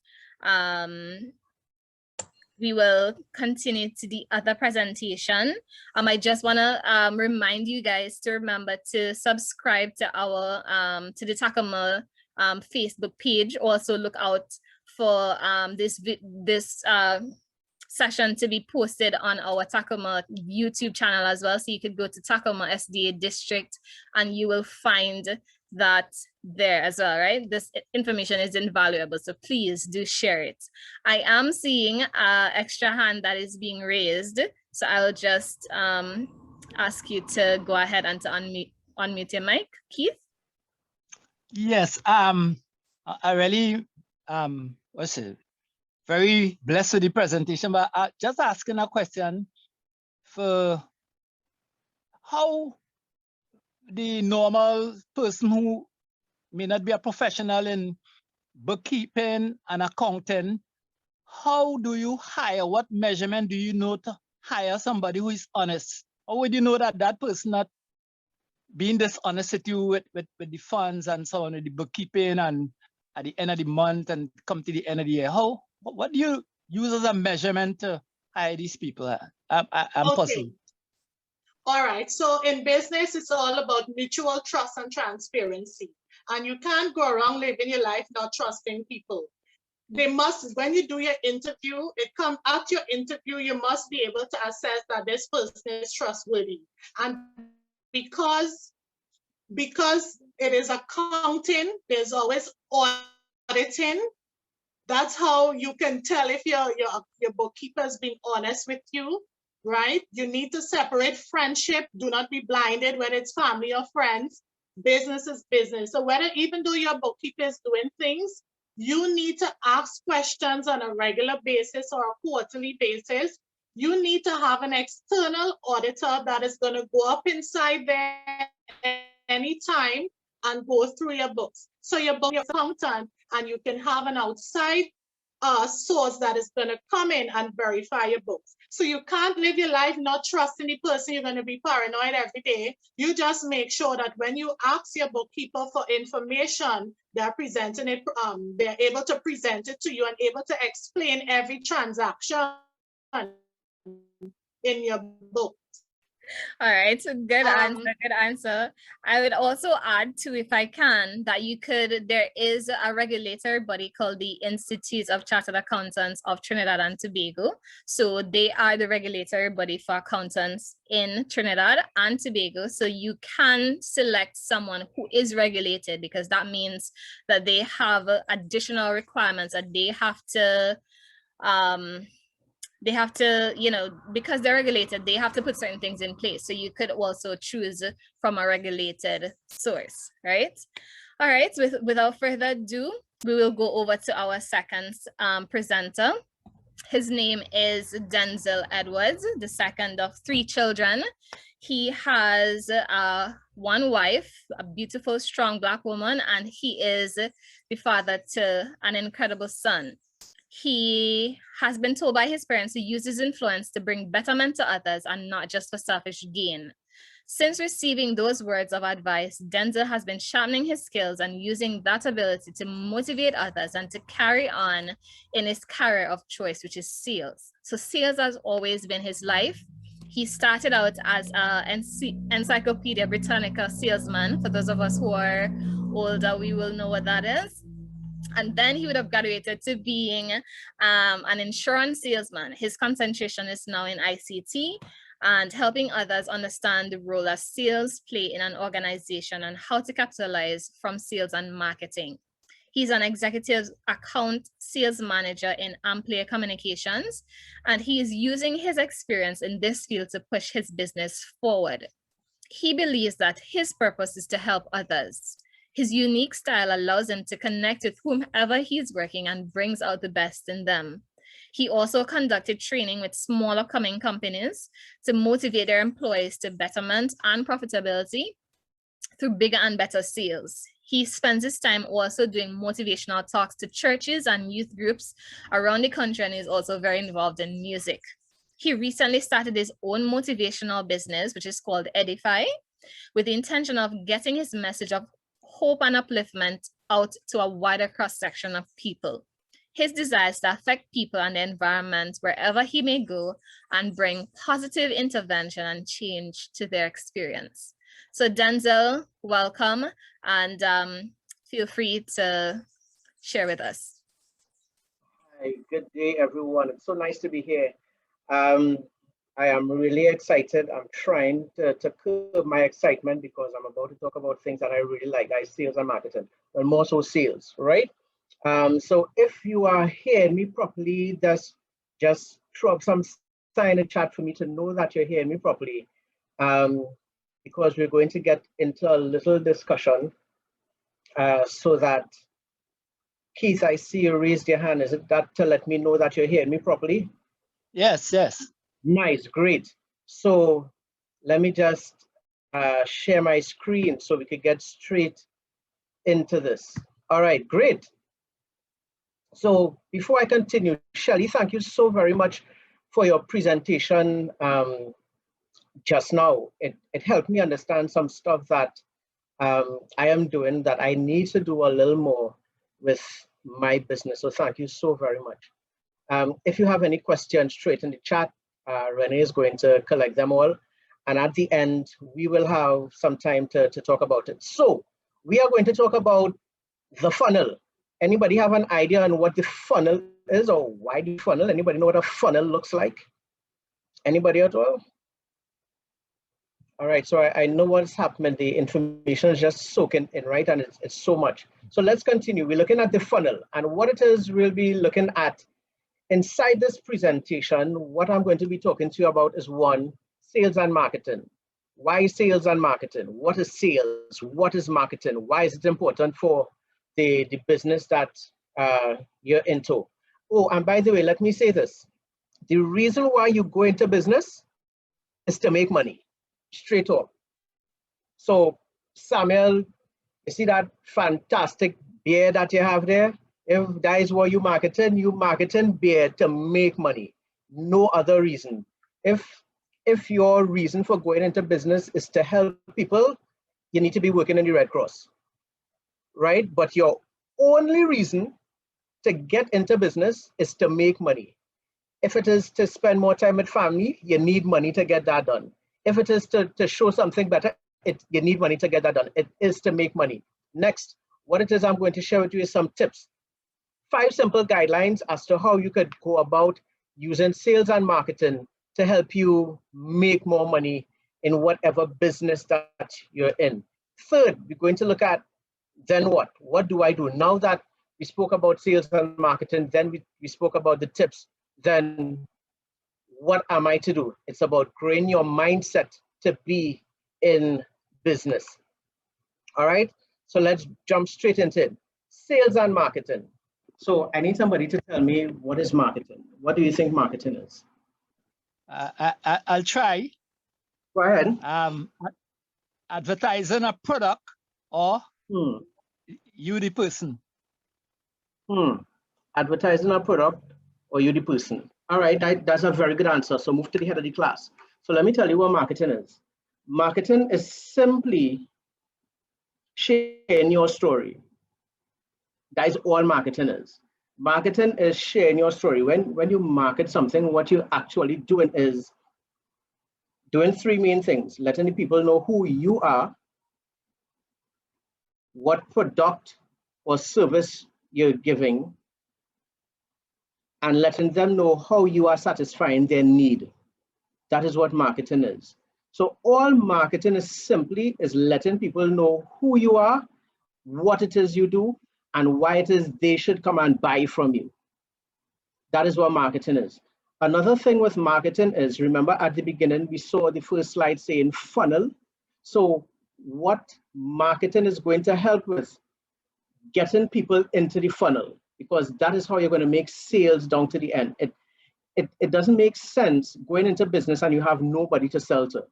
We will continue to the other presentation. I just want to remind you guys to remember to subscribe to our to the Tacuma Facebook page. Also look out for this session to be posted on our Tacuma YouTube channel as well. So you could go to Tacuma SDA District and you will find that there as well, right? This information is invaluable, so please do share it. I am seeing an extra hand that is being raised, so I'll just ask you to go ahead and to unmute your mic. Keith? Yes, I really very blessed with the presentation, but just asking a question for how the normal person who may not be a professional in bookkeeping and accounting, how do you hire? What measurement do you know to hire somebody who is honest? How would you know that that person not being dishonest with you with the funds and so on, with the bookkeeping, and at the end of the month and come to the end of the year? What do you use as a measurement to hire these people? I'm puzzled. All right, so in business, it's all about mutual trust and transparency. And you can't go around living your life not trusting people. They must, when you do your interview, at your interview, you must be able to assess that this person is trustworthy. And because it is accounting, there's always auditing. That's how you can tell if your bookkeeper is being honest with you. Right? You need to separate friendship. Do not be blinded whether it's family or friends. Business is business. So even though your bookkeeper is doing things, you need to ask questions on a regular basis or a quarterly basis. You need to have an external auditor that is going to go up inside there anytime and go through your books. So your book, your accountant, and you can have an outside source that is going to come in and verify your books. So you can't live your life not trusting the person. You're going to be paranoid every day. You just make sure that when you ask your bookkeeper for information, they're presenting it, they're able to present it to you and able to explain every transaction in your book. All right, so good answer, good answer. I would also add too, if I can, that there is a regulatory body called the Institute of Chartered Accountants of Trinidad and Tobago. So they are the regulatory body for accountants in Trinidad and Tobago. So you can select someone who is regulated, because that means that they have additional requirements that they have to, you know, because they're regulated, they have to put certain things in place. So you could also choose from a regulated source, right? All right, without further ado, we will go over to our second presenter. His name is Denzel Edwards, the second of 3 children. He has one wife, a beautiful, strong Black woman, and he is the father to an incredible son. He has been told by his parents to use his influence to bring betterment to others and not just for selfish gain. Since receiving those words of advice, Denzel has been sharpening his skills and using that ability to motivate others and to carry on in his career of choice, which is sales. So sales has always been his life. He started out as an Encyclopedia Britannica salesman. For those of us who are older, we will know what that is. And then he would have graduated to being an insurance salesman. His concentration is now in ICT and helping others understand the role that sales play in an organization and how to capitalize from sales and marketing. He's an executive account sales manager in Amplify Communications, and he is using his experience in this field to push his business forward. He believes that his purpose is to help others. His unique style allows him to connect with whomever he's working and brings out the best in them. He also conducted training with small upcoming companies to motivate their employees to betterment and profitability through bigger and better sales. He spends his time also doing motivational talks to churches and youth groups around the country, and is also very involved in music. He recently started his own motivational business, which is called Edify, with the intention of getting his message of hope and upliftment out to a wider cross-section of people. His desire is to affect people and the environment wherever he may go and bring positive intervention and change to their experience. So Denzel, welcome, and feel free to share with us. Hi, good day, everyone. It's so nice to be here. I am really excited. I'm trying to curb my excitement because I'm about to talk about things that I really like, sales and marketing, but more so sales, right? So if you are hearing me properly, just throw up some sign in the chat for me to know that you're hearing me properly, because we're going to get into a little discussion so that, Keith, I see you raised your hand. Is it that to let me know that you're hearing me properly? Yes, yes. Nice, great. So let me just share my screen so we could get straight into this. All right, great. So before I continue, Shelley, thank you so very much for your presentation just now. It helped me understand some stuff that I am doing that I need to do a little more with my business. So thank you so very much. If you have any questions, straight in the chat, Renee is going to collect them all. And at the end, we will have some time to talk about it. So we are going to talk about the funnel. Anybody have an idea on what the funnel is, or why the funnel? Anybody know what a funnel looks like? Anybody at all? All right, so I know what's happening. The information is just soaking in, right? And it's so much. So let's continue. We're looking at the funnel, and what it is we'll be looking at inside this presentation. What I'm going to be talking to you about is 1, sales and marketing. Why sales and marketing? What is sales? What is marketing? Why is it important for the business that you're into? Oh, and by the way, let me say this. The reason why you go into business is to make money, straight up. So Samuel, you see that fantastic beard that you have there? If that is what you marketing beer to make money, no other reason. If your reason for going into business is to help people, you need to be working in the Red Cross, right? But your only reason to get into business is to make money. If it is to spend more time with family, you need money to get that done. If it is to show something better, you need money to get that done. It is to make money. Next, what it is I'm going to share with you is some tips. 5 simple guidelines as to how you could go about using sales and marketing to help you make more money in whatever business that you're in. Third, we're going to look at then what? What do I do? Now that we spoke about sales and marketing, then we spoke about the tips, then what am I to do? It's about growing your mindset to be in business. All right, so let's jump straight into it. Sales and marketing. So I need somebody to tell me, what is marketing? What do you think marketing is? I'll try. Go ahead. Advertising a product or you the person. Advertising a product or you the person. All right, that's a very good answer. So move to the head of the class. So let me tell you what marketing is. Marketing is simply sharing your story. That is all marketing is. Marketing is sharing your story. When you market something, what you're actually doing is doing 3 main things: letting the people know who you are, what product or service you're giving, and letting them know how you are satisfying their need. That is what marketing is. So all marketing is simply letting people know who you are, what it is you do, and why it is they should come and buy from you. That is what marketing is. Another thing with marketing is, remember at the beginning, we saw the first slide saying funnel. So what marketing is going to help with? Getting people into the funnel, because that is how you're going to make sales down to the end. It doesn't make sense going into business and you have nobody to sell to.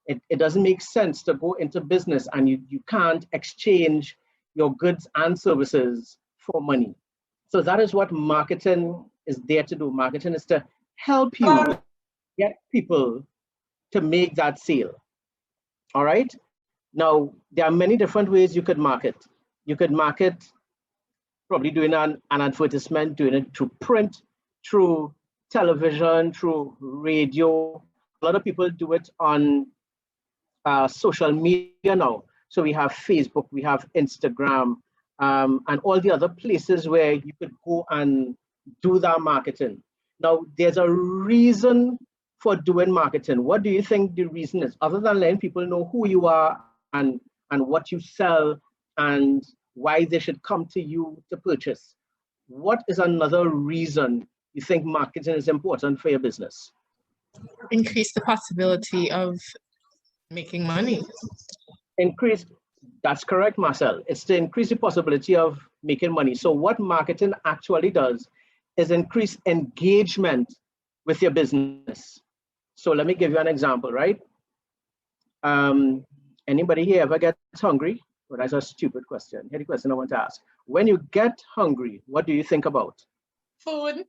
It doesn't make sense to go into business and you can't exchange your goods and services for money. So that is what marketing is there to do. Marketing is to help you get people to make that sale. All right. Now, there are many different ways you could market. You could market probably doing an advertisement, doing it through print, through television, through radio. A lot of people do it on social media now. So we have Facebook, we have Instagram, and all the other places where you could go and do that marketing. Now, there's a reason for doing marketing. What do you think the reason is, other than letting people know who you are and what you sell and why they should come to you to purchase? What is another reason you think marketing is important for your business? Increase the possibility of making money. Increase, that's correct, Marcel. It's to increase the possibility of making money. So what marketing actually does is increase engagement with your business. So let me give you an example, right? Anybody here ever gets hungry? Well, that's a stupid question. Here's the question I want to ask. When you get hungry, what do you think about? Food.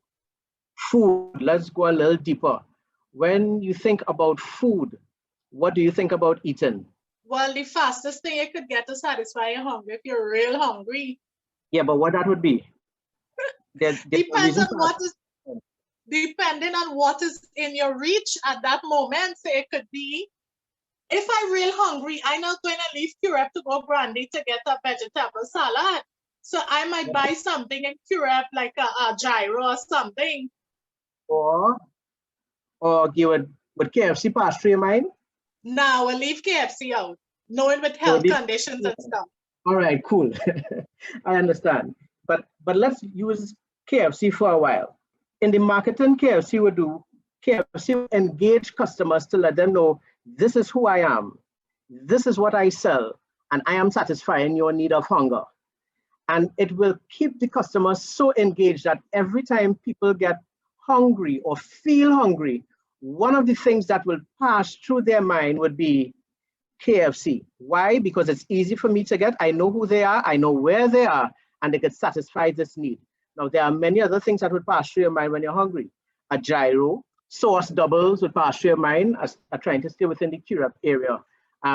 Food. Let's go a little deeper. When you think about food, what do you think about eating? Well, the fastest thing you could get to satisfy your hunger if you're real hungry. Yeah, but what that would be? Depends on what is, depending on what is in your reach at that moment. So it could be, if I'm real hungry, I'm not going to leave Curep to go Brandy to get a vegetable salad. So I might buy something in Curep, like a gyro or something. Or give would KFC pass through your mind? No, we'll leave KFC out, knowing with health conditions and stuff. All right, cool. I understand. But let's use KFC for a while. In the marketing KFC would do, KFC would engage customers to let them know, this is who I am, this is what I sell, and I am satisfying your need of hunger. And it will keep the customers so engaged that every time people get hungry or feel hungry, one of the things that will pass through their mind would be KFC. Why? Because it's easy for me to get. I know who they are, I know where they are, and they can satisfy this need. Now, there are many other things that would pass through your mind when you're hungry. A gyro, sauce doubles would pass through your mind as trying to stay within the Curab area.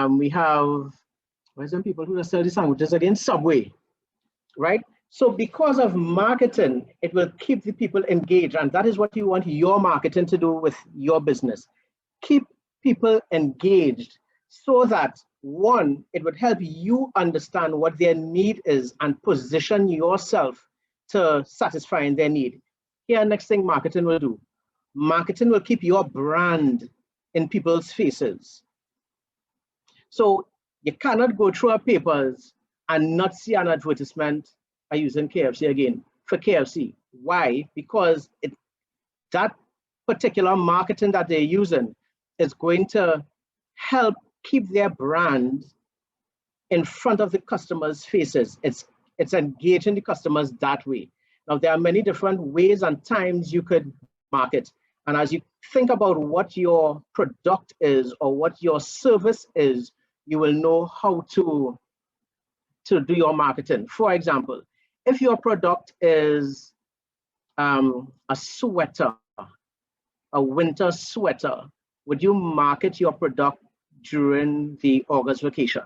We have, where's some people who sell the sandwiches again? Subway, right? So because of marketing, it will keep the people engaged. And that is what you want your marketing to do with your business. Keep people engaged so that, one, it would help you understand what their need is and position yourself to satisfying their need. Here, next thing marketing will do. Marketing will keep your brand in people's faces. So you cannot go through our papers and not see an advertisement using KFC again for KFC. Why? Because that particular marketing that they're using is going to help keep their brand in front of the customers' faces. It's engaging the customers that way. Now, there are many different ways and times you could market. And as you think about what your product is or what your service is, you will know how to do your marketing. For example, if your product is a sweater, a winter sweater, would you market your product during the August vacation?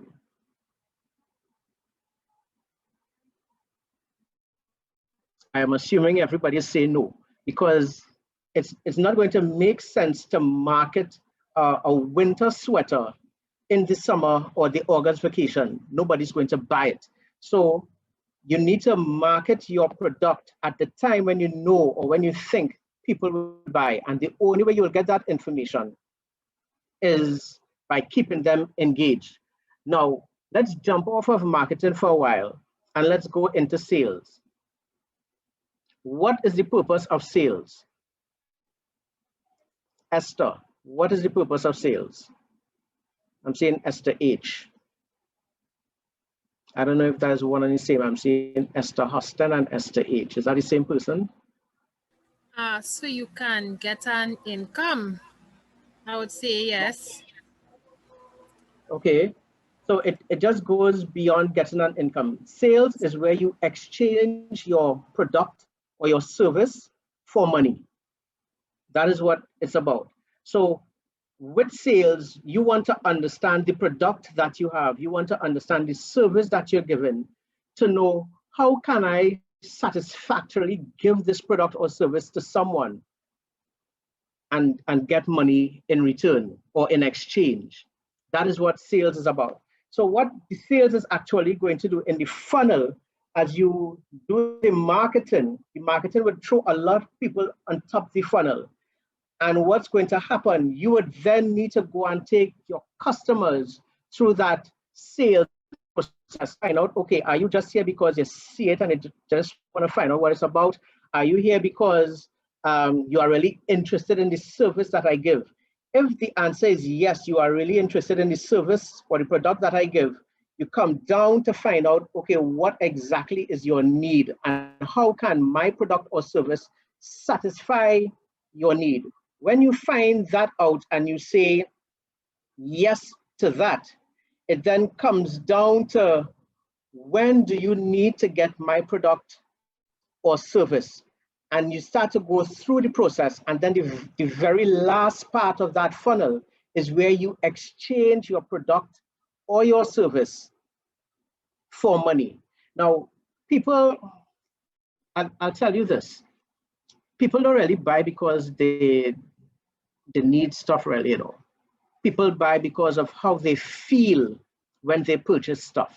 I am assuming everybody is saying no, because it's not going to make sense to market a winter sweater in the summer or the August vacation. Nobody's going to buy it. So you need to market your product at the time when you know or when you think people will buy. And the only way you will get that information is by keeping them engaged. Now, let's jump off of marketing for a while and let's go into sales. What is the purpose of sales? Esther, what is the purpose of sales? I'm saying Esther H. I don't know if there's one and the same. I'm seeing Esther Huston and Esther H. Is that the same person? So you can get an income. I would say yes. Okay, so it just goes beyond getting an income. Sales is where you exchange your product or your service for money. That is what it's about. So with sales, you want to understand the product that you have. You want to understand the service that you're giving to know how can I satisfactorily give this product or service to someone and get money in return or in exchange. That is what sales is about. So what the sales is actually going to do in the funnel, as you do the marketing would throw a lot of people on top of the funnel. And what's going to happen, you would then need to go and take your customers through that sales process. Find out, okay, are you just here because you see it and you just want to find out what it's about? Are you here because you are really interested in the service that I give? If the answer is yes, you are really interested in the service or the product that I give, you come down to find out, okay, what exactly is your need and how can my product or service satisfy your need? When you find that out and you say yes to that, it then comes down to when do you need to get my product or service? And you start to go through the process, and then the very last part of that funnel is where you exchange your product or your service for money. Now, people, I'll tell you this, people don't really buy because they need stuff really, you know. People buy because of how they feel when they purchase stuff,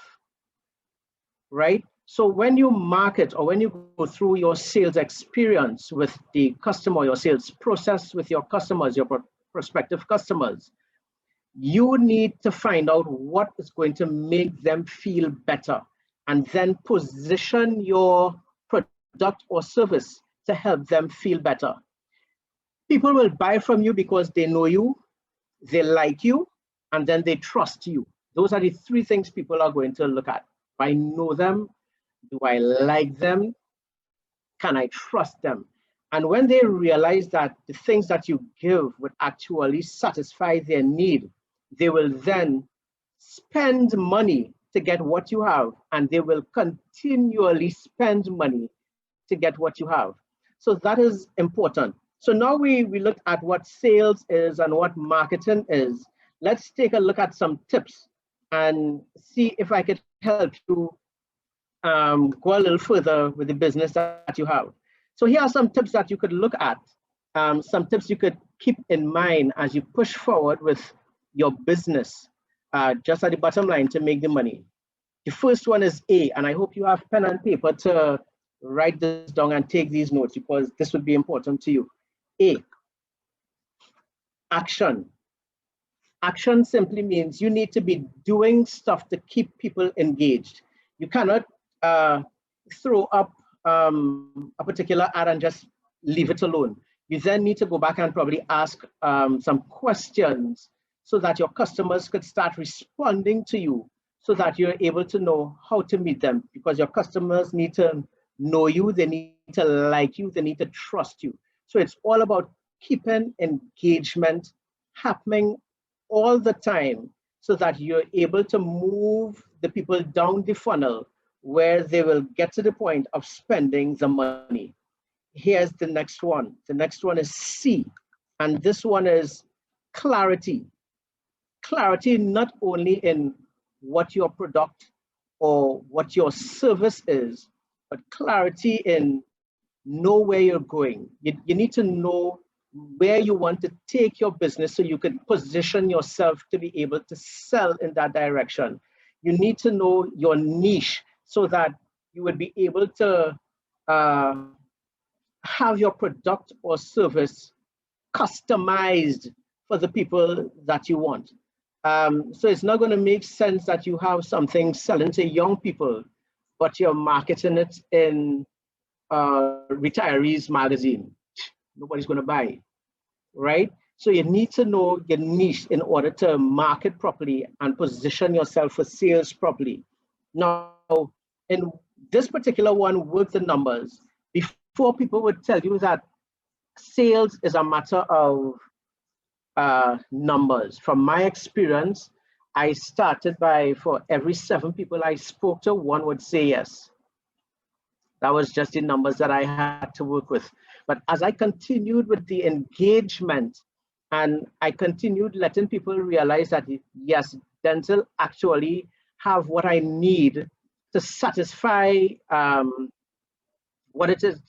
right? So when you market or when you go through your sales experience with the customer, your sales process with your customers, your prospective customers, you need to find out what is going to make them feel better and then position your product or service to help them feel better. People will buy from you because they know you, they like you, and then they trust you. Those are the three things people are going to look at. Do I know them? Do I like them? Can I trust them? And when they realize that the things that you give would actually satisfy their need, they will then spend money to get what you have, and they will continually spend money to get what you have. So that is important. So now we looked at what sales is and what marketing is. Let's take a look at some tips and see if I could help you go a little further with the business that you have. So here are some tips that you could look at, some tips you could keep in mind as you push forward with your business, just at the bottom line to make the money. The first one is A, and I hope you have pen and paper to write this down and take these notes because this would be important to you. A, action. Action simply means you need to be doing stuff to keep people engaged. You cannot throw up a particular ad and just leave it alone. You then need to go back and probably ask some questions so that your customers could start responding to you so that you're able to know how to meet them, because your customers need to know you, they need to like you, they need to trust you. So it's all about keeping engagement happening all the time so that you're able to move the people down the funnel where they will get to the point of spending the money. Here's the next one. The next one is C, and this one is clarity. Clarity not only in what your product or what your service is, but clarity in know where you're going. You need to know where you want to take your business so you can position yourself to be able to sell in that direction. You need to know your niche so that you would be able to have your product or service customized for the people that you want. So it's not going to make sense that you have something selling to young people, but you're marketing it in retirees magazine. Nobody's going to buy, right? So you need to know your niche in order to market properly and position yourself for sales properly. Now, in this particular one, work the numbers. Before, people would tell you that sales is a matter of numbers. From my experience, I started by, for every 7 people I spoke to, 1 would say yes. That was just the numbers that I had to work with. But as I continued with the engagement and I continued letting people realize that, yes, Denzel actually have what I need to satisfy what it is,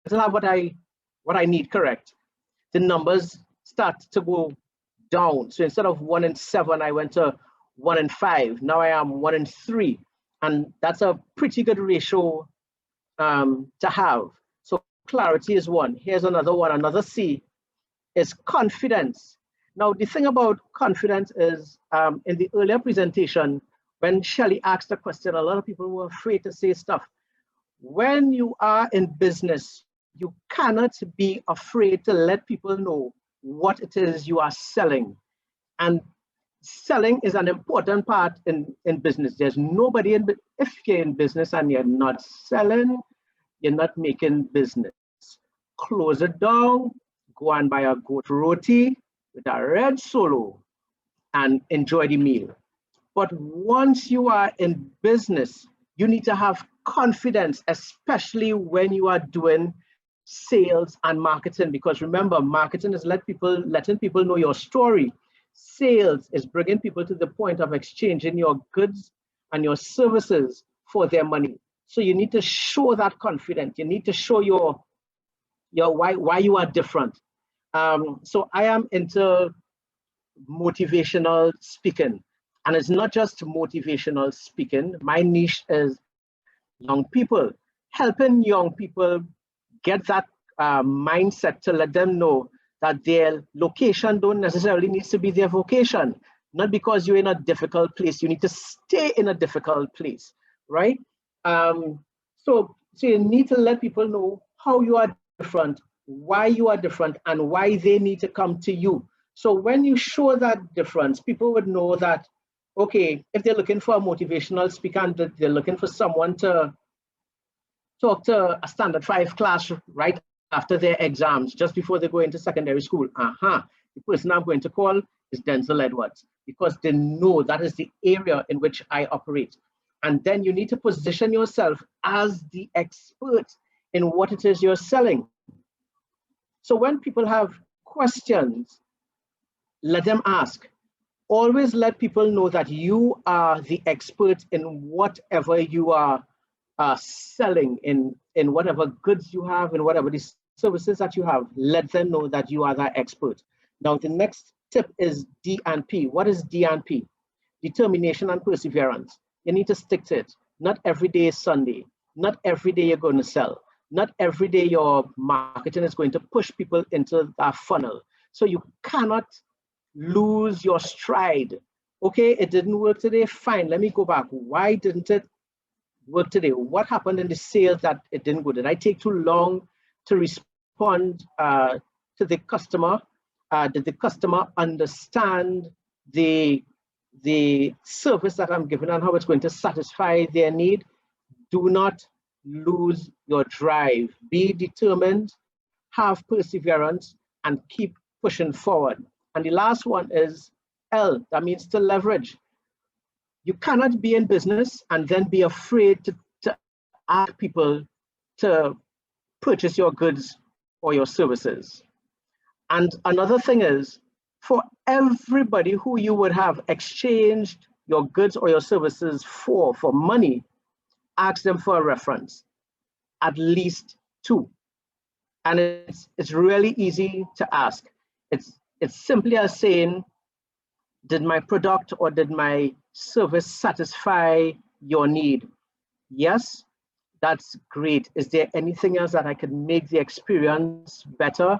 to have what I need correct. The numbers start to go down. So instead of 1 in 7, I went to 1 in 5. Now I am 1 in 3. And that's a pretty good ratio to have. So clarity is one. Here's another one. Another C is confidence. Now, the thing about confidence is in the earlier presentation, when Shelley asked the question, a lot of people were afraid to say stuff. When you are in business, you cannot be afraid to let people know what it is you are selling. And selling is an important part in business. There's nobody if you're in business and you're not selling, you're not making business. Close it down, go and buy a goat roti with a red solo and enjoy the meal. But once you are in business, you need to have confidence, especially when you are doing sales and marketing, because remember, marketing is letting people know your story. Sales is bringing people to the point of exchanging your goods and your services for their money. So you need to show that confidence. You need to show your why you are different. So I am into motivational speaking, and it's not just motivational speaking. My niche is young people, helping young people get that mindset to let them know that their location don't necessarily need to be their vocation. Not because you're in a difficult place, you need to stay in a difficult place, right? So you need to let people know how you are different, why you are different, and why they need to come to you. So when you show that difference, people would know that, okay, if they're looking for a motivational speaker and they're looking for someone to talk to a standard 5 class right after their exams, just before they go into secondary school, the person I'm going to call is Denzel Edwards, because they know that is the area in which I operate. And then you need to position yourself as the expert in what it is you're selling. So when people have questions, let them ask. Always let people know that you are the expert in whatever you are selling, in whatever goods you have, in whatever the services that you have. Let them know that you are that expert. Now, the next tip is D&P. What is D&P? Determination and perseverance. You need to stick to it. Not every day is Sunday. Not every day you're going to sell. Not every day your marketing is going to push people into that funnel. So you cannot lose your stride. Okay, it didn't work today. Fine, let me go back. Why didn't it work today? What happened in the sales that it didn't go? Did I take too long to respond to the customer? Did the customer understand the service that I'm giving and how it's going to satisfy their need? Do not lose your drive. Be determined, have perseverance, and keep pushing forward. And the last one is L, that means to leverage. You cannot be in business and then be afraid to ask people to purchase your goods or your services. And another thing is, for everybody who you would have exchanged your goods or your services for money, ask them for a reference, at least 2. And it's really easy to ask. It's simply as saying, did my product or did my service satisfy your need? Yes, that's great. Is there anything else that I could make the experience better?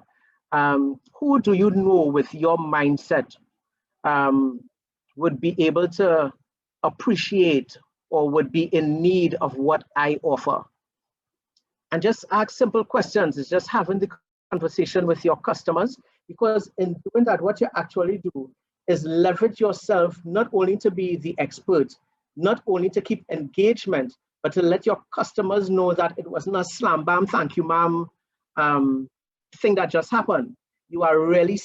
Who do you know with your mindset would be able to appreciate or would be in need of what I offer? And just ask simple questions. It's just having the conversation with your customers, because in doing that, what you actually do is leverage yourself not only to be the expert, not only to keep engagement, but to let your customers know that it wasn't a slam bam, thank you, ma'am, thing that just happened. You are really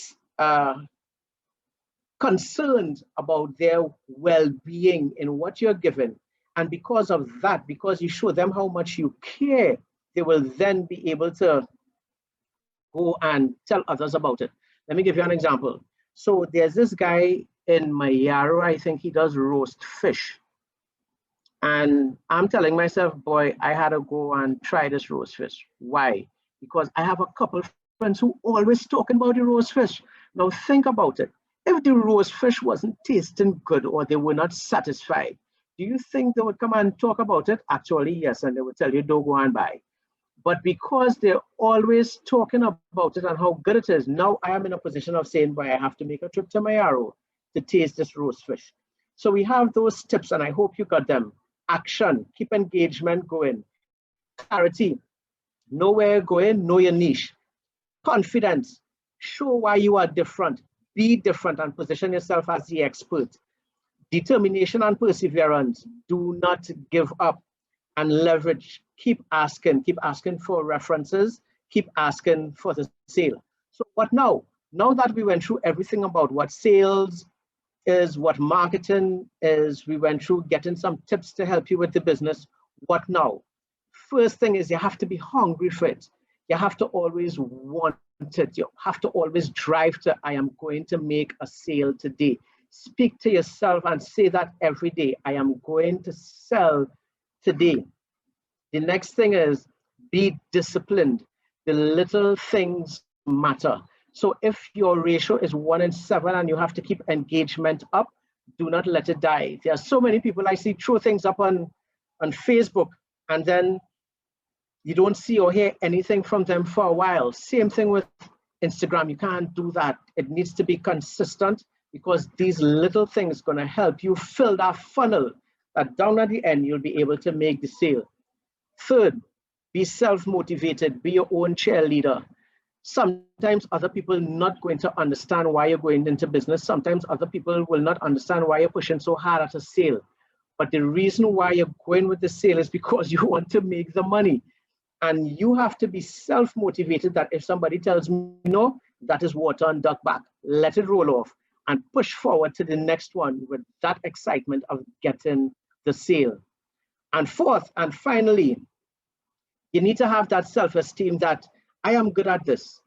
concerned about their well-being in what you're giving. And because of that, because you show them how much you care, they will then be able to go and tell others about it. Let me give you an example. So there's this guy in Mayaro, I think he does roast fish. And I'm telling myself, boy, I had to go and try this roast fish. Why? Because I have a couple friends who always talking about the roast fish. Now think about it. If the roast fish wasn't tasting good or they were not satisfied, do you think they would come and talk about it? Actually, yes, and they would tell you, don't go and buy. But because they're always talking about it and how good it is, now I am in a position of saying, boy, I have to make a trip to Mayaro to taste this roast fish. So we have those tips, and I hope you got them. Action, keep engagement going. Clarity, know where you're going, know your niche. Confidence, show why you are different. Be different and position yourself as the expert. Determination and perseverance, do not give up. And leverage, keep asking for references, keep asking for the sale. So what now? Now that we went through everything about what sales is, what marketing is, we went through getting some tips to help you with the business, what now? First thing is you have to be hungry for it. You have to always want it. You have to always drive to, I am going to make a sale today. Speak to yourself and say that every day, I am going to sell today. The next thing is be disciplined. The little things matter. So if your ratio is 1 in 7 and you have to keep engagement up, do not let it die. There are so many people I see throw things up on Facebook and then you don't see or hear anything from them for a while. Same thing with Instagram. You can't do that. It needs to be consistent, because these little things are going to help you fill that funnel that down at the end, you'll be able to make the sale. Third, be self-motivated, be your own cheerleader. Sometimes other people are not going to understand why you're going into business. Sometimes other people will not understand why you're pushing so hard at a sale. But the reason why you're going with the sale is because you want to make the money. And you have to be self-motivated that if somebody tells me no, that is water and duck back. Let it roll off and push forward to the next one with that excitement of getting the sale. And fourth, and finally, You need to have that self-esteem that I am good at this.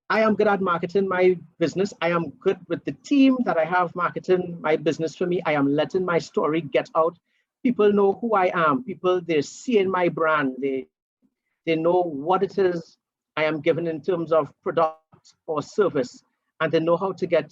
I am good at marketing my business. I am good with the team that I have marketing my business for me. I am letting my story get out. People know who I am. People, they're seeing my brand. They know what it is I am giving in terms of product or service, and they know how to get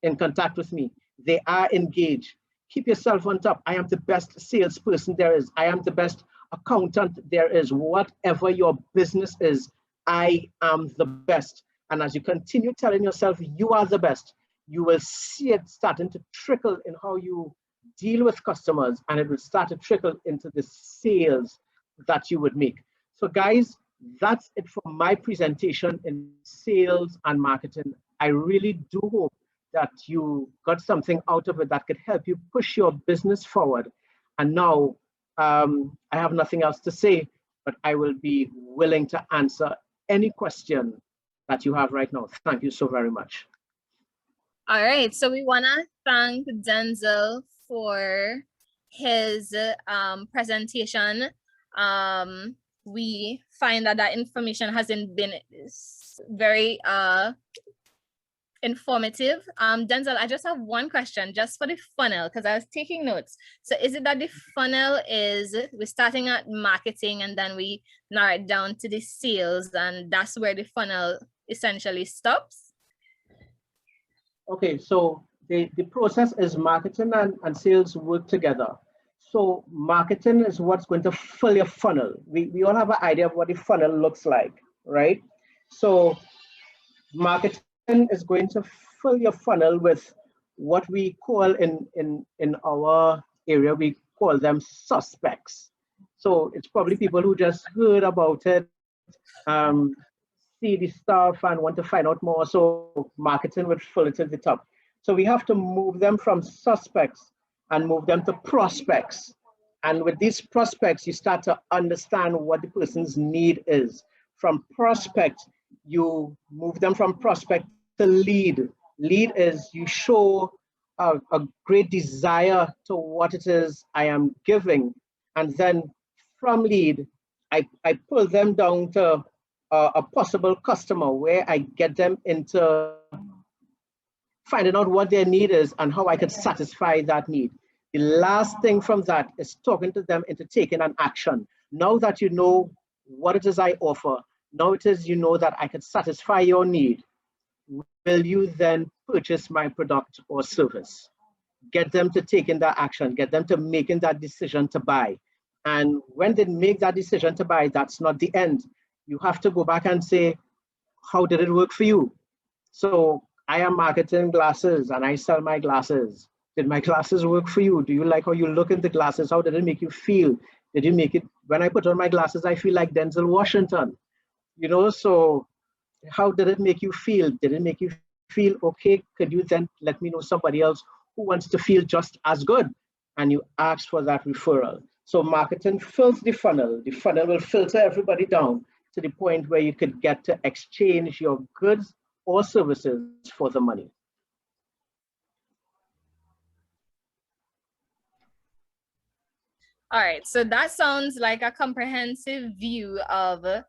in contact with me. They are engaged. Keep yourself on top. I am the best salesperson there is. I am the best accountant there is. Whatever your business is, I am the best. And as you continue telling yourself you are the best, you will see it starting to trickle in how you deal with customers, and it will start to trickle into the sales that you would make. So guys, that's it for my presentation in sales and marketing. I really do hope that you got something out of it that could help you push your business forward. And now I have nothing else to say, but I will be willing to answer any question that you have right now. Thank you so very much. All right, so we want to thank Denzel for his presentation. We find that information hasn't been very informative. Denzel, I just have one question just for the funnel, because I was taking notes. So is it that the funnel is, we're starting at marketing and then we narrow it down to the sales, and that's where the funnel essentially stops? Okay, so the process is marketing and sales work together. So marketing is what's going to fill your funnel. We all have an idea of what the funnel looks like, right? So marketing is going to fill your funnel with what we call in our area, we call them suspects. So it's probably people who just heard about it, see the stuff and want to find out more. So marketing would fill it to the top. So we have to move them from suspects and move them to prospects. And with these prospects, you start to understand what the person's need is. From prospect, you move them from prospect to lead. Lead is you show a great desire to what it is I am giving. And then from lead, I pull them down to a possible customer, where I get them into finding out what their need is and how I can satisfy that need. The last thing from that is talking to them into taking an action. Now that you know what it is I offer, now it is you know that I can satisfy your need, will you then purchase my product or service? Get them to taking that action, get them to making that decision to buy. And when they make that decision to buy, that's not the end. You have to go back and say, how did it work for you? So I am marketing glasses and I sell my glasses. Did my glasses work for you? Do you like how you look in the glasses? How did it make you feel? Did you make it, when I put on my glasses, I feel like Denzel Washington, you know? So how did it make you feel? Did it make you feel okay? Could you then let me know somebody else who wants to feel just as good? And you ask for that referral. So marketing fills the funnel. The funnel will filter everybody down to the point where you could get to exchange your goods or services for the money. All right, so that sounds like a comprehensive view of the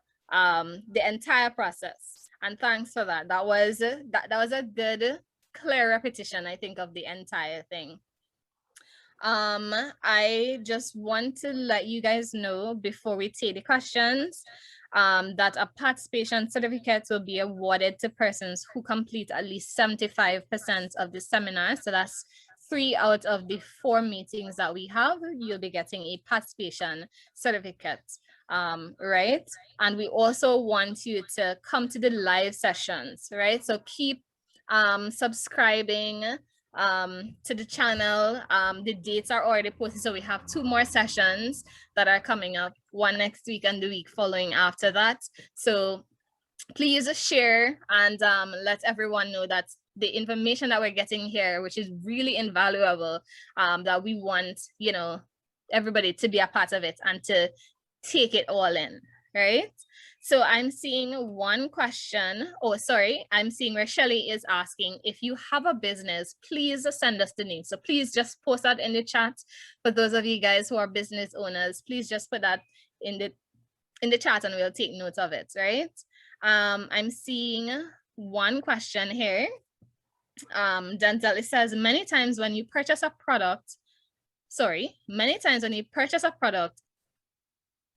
entire process. And thanks for that. That was a good, clear repetition, I think, of the entire thing. I just want to let you guys know before we take the questions that a participation certificate will be awarded to persons who complete at least 75% of the seminar. So that's 3 out of the 4 meetings that we have. You'll be getting a participation certificate, right? And we also want you to come to the live sessions, right? So keep subscribing to the channel. The dates are already posted, so we have 2 more sessions that are coming up, one next week and the week following after that. So please share and let everyone know that the information that we're getting here, which is really invaluable, that we want, you know, everybody to be a part of it and to take it all in, right? So I'm seeing one question. Oh, sorry. I'm seeing where Shelly is asking, if you have a business, please send us the name. So please just post that in the chat. For those of you guys who are business owners, please just put that in the in the chat and we'll take note of it, right? I'm seeing one question here. Denzel, it says, many times when you purchase a product,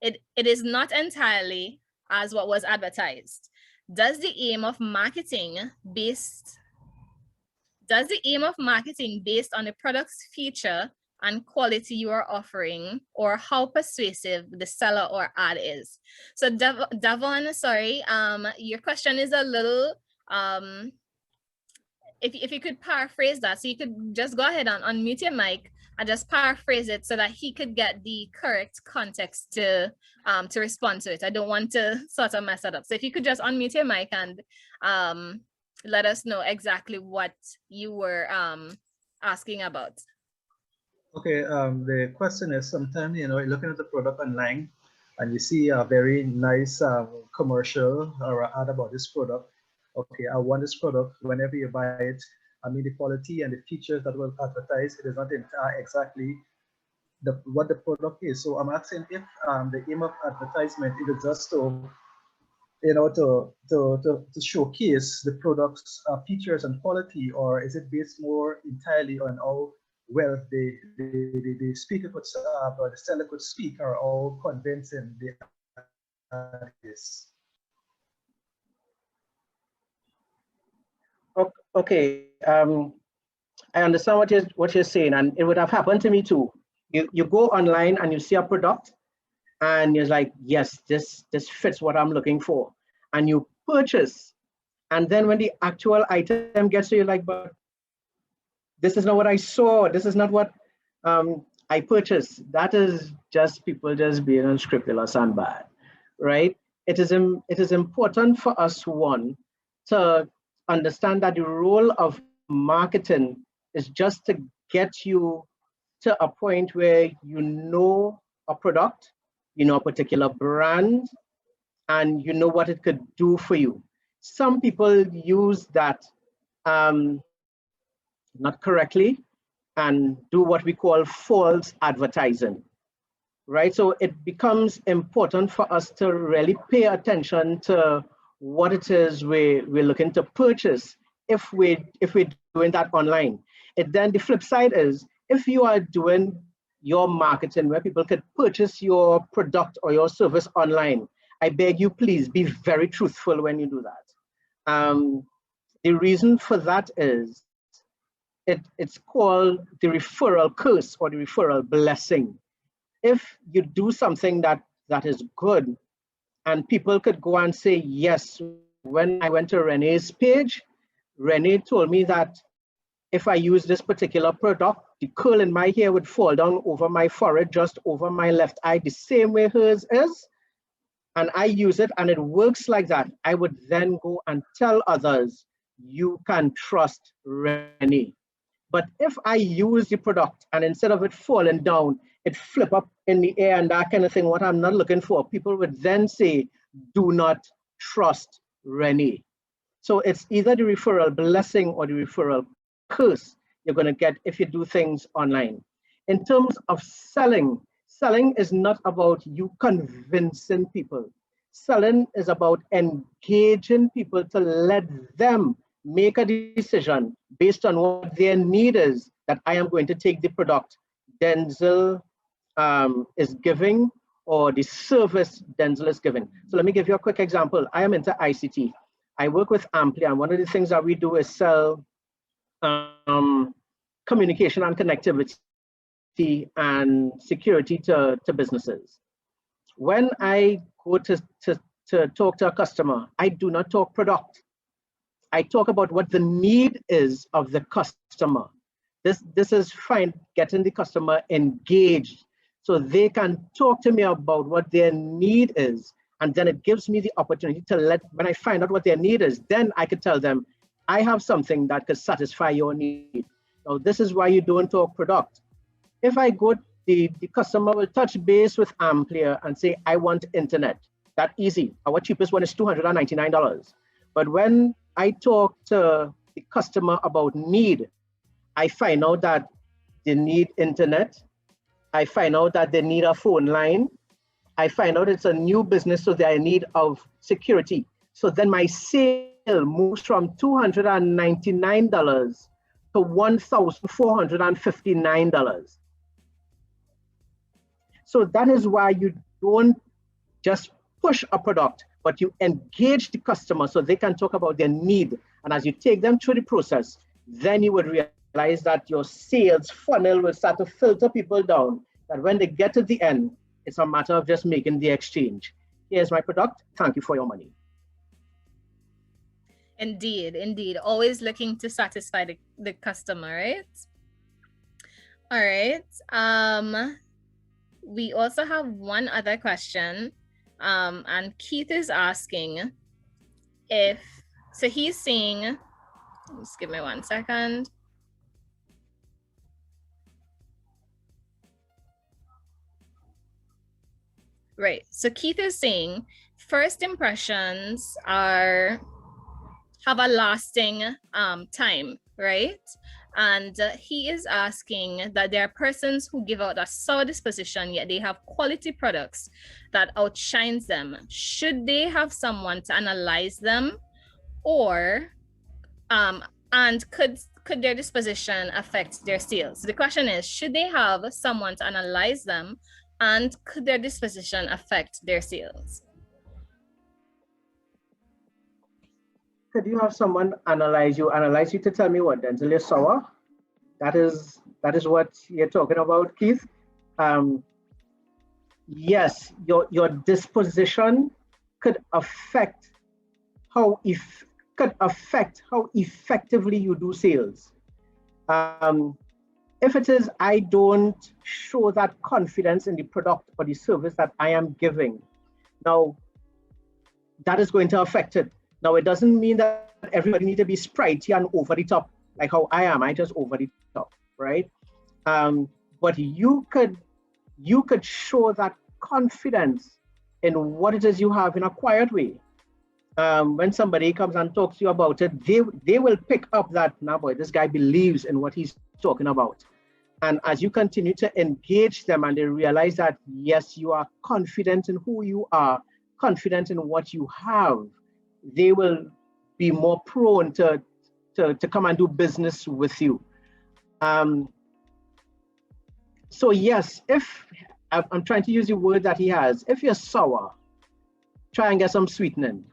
it is not entirely as what was advertised. Does the aim of marketing based on the product's feature and quality you are offering, or how persuasive the seller or ad is? So Davon, sorry, your question is a little, if you could paraphrase that, so you could just go ahead and unmute your mic and just paraphrase it so that he could get the correct context to respond to it. I don't want to sort of mess it up. So if you could just unmute your mic and let us know exactly what you were asking about. Okay, the question is, sometimes, you know, you're looking at the product online and you see a very nice commercial or an ad about this product. Okay, I want this product. Whenever you buy it, I mean, the quality and the features that were advertised, it is not exactly what the product is. So I'm asking if the aim of advertisement is just to, you know, to showcase the product's features and quality, or is it based more entirely on how well the speaker could or the seller could speak, or how convincing the ad is? Okay, I understand what you're saying, and it would have happened to me too. You go online and you see a product, and you're like, yes, this fits what I'm looking for, and you purchase, and then when the actual item gets to you, like, but this is not what I saw. This is not what I purchased. That is just people just being unscrupulous and bad, right? It is important for us, one, to understand that the role of marketing is just to get you to a point where you know a product, you know a particular brand, and you know what it could do for you. Some people use that not correctly and do what we call false advertising, right? So it becomes important for us to really pay attention to what it is we're looking to purchase if we're doing that online. And then the flip side is, if you are doing your marketing where people could purchase your product or your service online, I beg you, please be very truthful when you do that. The reason for that is it's called the referral curse or the referral blessing. If you do something that is good, and people could go and say, yes, when I went to Renee's page, Renee told me that if I use this particular product, the curl in my hair would fall down over my forehead, just over my left eye, the same way hers is. And I use it and it works like that. I would then go and tell others, you can trust Renee. But if I use the product and instead of it falling down, it flip up in the air and that kind of thing, what I'm not looking for, people would then say, do not trust Renee. So it's either the referral blessing or the referral curse you're going to get if you do things online. In terms of selling, selling is not about you convincing people. Selling is about engaging people to let them make a decision based on what their need is, that I am going to take the product Denzel is giving, or the service Denzel is giving. So let me give you a quick example. I am into ICT. I work with Amplia, and one of the things that we do is sell communication and connectivity and security to businesses. When I go to talk to a customer, I do not talk product. I talk about what the need is of the customer. This is fine, getting the customer engaged so they can talk to me about what their need is. And then it gives me the opportunity to when I find out what their need is, then I could tell them, I have something that could satisfy your need. Now, this is why you don't talk product. If I go, the customer will touch base with Amplia and say, I want internet. That's easy. Our cheapest one is $299. But when I talk to the customer about need, I find out that they need internet. I find out that they need a phone line. I find out it's a new business, so they're in need of security. So then my sale moves from $299 to $1,459. So that is why you don't just push a product, but you engage the customer so they can talk about their need. And as you take them through the process, then you would realize that your sales funnel will start to filter people down, that when they get to the end, it's a matter of just making the exchange. Here's my product, thank you for your money. Indeed, indeed. Always looking to satisfy the customer, right? All right. We also have one other question. And Keith is asking so he's saying, just give me 1 second. Right, so Keith is saying first impressions have a lasting time, right? And he is asking that there are persons who give out a sour disposition, yet they have quality products that outshines them. Should they have someone to analyze them, or and could their disposition affect their sales? So the question is, should they have someone to analyze them, and could their disposition affect their sales? Could you have someone analyze you to tell me what, Denzel, you're sour? That is what you're talking about, Keith. Yes, your disposition could affect how effectively you do sales. If it is, I don't show that confidence in the product or the service that I am giving, now that is going to affect it. Now, it doesn't mean that everybody needs to be sprightly and over the top, like how I am. I just over the top, right? But you could show that confidence in what it is you have in a quiet way. When somebody comes and talks to you about it, they will pick up that, nah boy, this guy believes in what he's talking about. And as you continue to engage them and they realize that, yes, you are confident in who you are, confident in what you have, they will be more prone to come and do business with you. So yes, if I'm trying to use the word that he has, if you're sour, try and get some sweetening,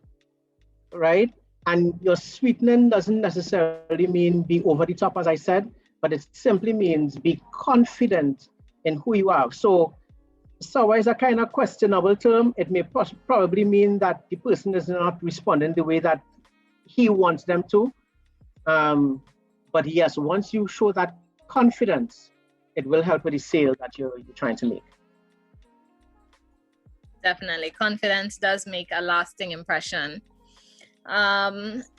right? And your sweetening doesn't necessarily mean be over the top, as I said, but it simply means be confident in who you are. So sour is a kind of questionable term. It may probably mean that the person is not responding the way that he wants them to. But yes, once you show that confidence, it will help with the sale that you're trying to make. Definitely, confidence does make a lasting impression.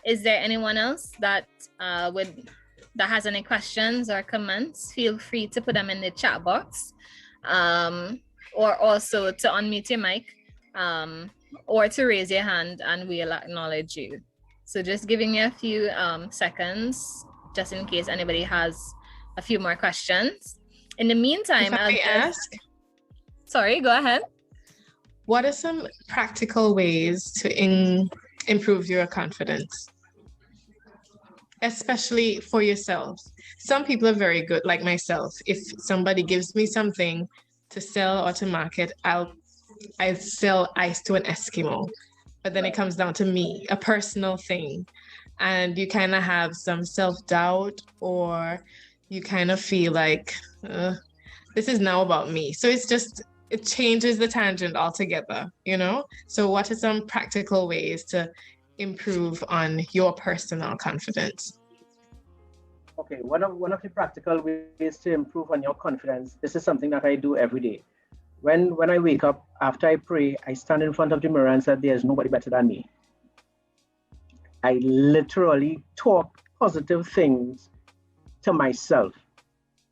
Is there anyone else that has any questions or comments? Feel free to put them in the chat box. Or also to unmute your mic, or to raise your hand and we'll acknowledge you. So just giving you a few seconds, just in case anybody has a few more questions. In the meantime, If I may ask? Sorry, go ahead. What are some practical ways to improve your confidence? Especially for yourself. Some people are very good, like myself. If somebody gives me something to sell or to market, I sell ice to an Eskimo. But then it comes down to me, a personal thing. And you kind of have some self-doubt, or you kind of feel like, this is now about me. So it changes the tangent altogether, you know? So what are some practical ways to improve on your personal confidence? Okay, one of the practical ways to improve on your confidence, this is something that I do every day. When I wake up, after I pray, I stand in front of the mirror and say, there's nobody better than me. I literally talk positive things to myself.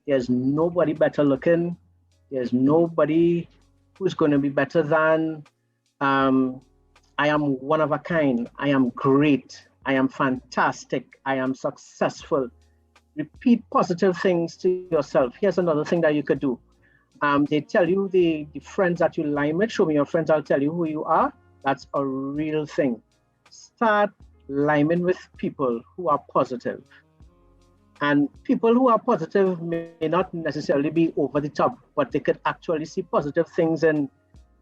There's nobody better looking. There's nobody who's going to be better than. I am one of a kind. I am great. I am fantastic. I am successful. Repeat positive things to yourself. Here's another thing that you could do. They tell you the friends that you line with. Show me your friends, I'll tell you who you are. That's a real thing. Start liming with people who are positive. And people who are positive may not necessarily be over the top, but they could actually see positive things. And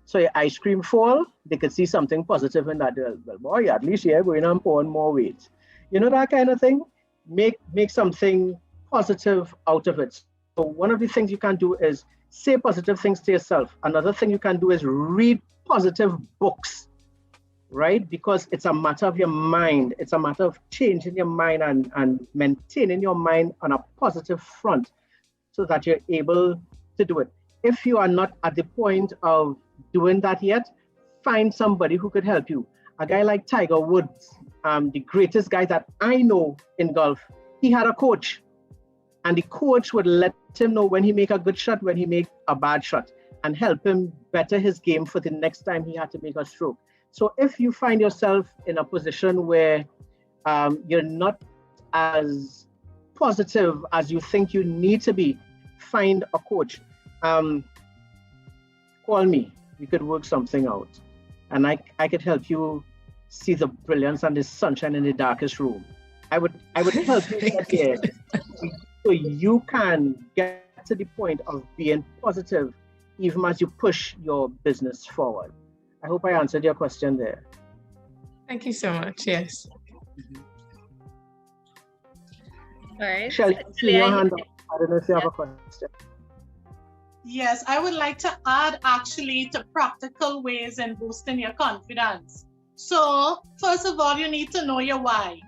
so your ice cream fall, they could see something positive in that. Well, boy, at least you're going on pouring more weight. You know, that kind of thing. Make something positive out of it. So one of the things you can do is say positive things to yourself. Another thing you can do is read positive books, right? Because it's a matter of your mind. It's a matter of changing your mind and maintaining your mind on a positive front so that you're able to do it. If you are not at the point of doing that yet, find somebody who could help you. A guy like Tiger Woods, the greatest guy that I know in golf, he had a coach. And the coach would let him know when he make a good shot, when he make a bad shot, and help him better his game for the next time he had to make a stroke. So if you find yourself in a position where you're not as positive as you think you need to be, find a coach. Call me. We could work something out. And I could help you see the brilliance and the sunshine in the darkest room. I would help you get there so you can get to the point of being positive even as you push your business forward. I hope I answered your question there. Thank you so much. Yes. All right. Shelley, see your hand up. I don't know if you have a question. Yes, I would like to add actually to practical ways in boosting your confidence. So first of all, you need to know your why.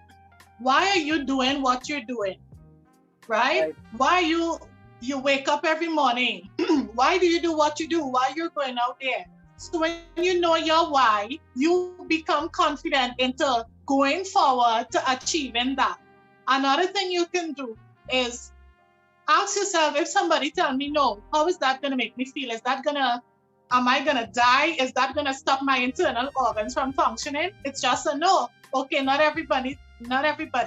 Why are you doing what you're doing? Right? Why you wake up every morning? Why do you do what you do? Why you're going out there? So when you know your why, you become confident into going forward to achieving that. Another thing you can do is ask yourself, if somebody tell me no, how is that going to make me feel? Am I going to die? Is that going to stop my internal organs from functioning? It's just a no. Okay, not everybody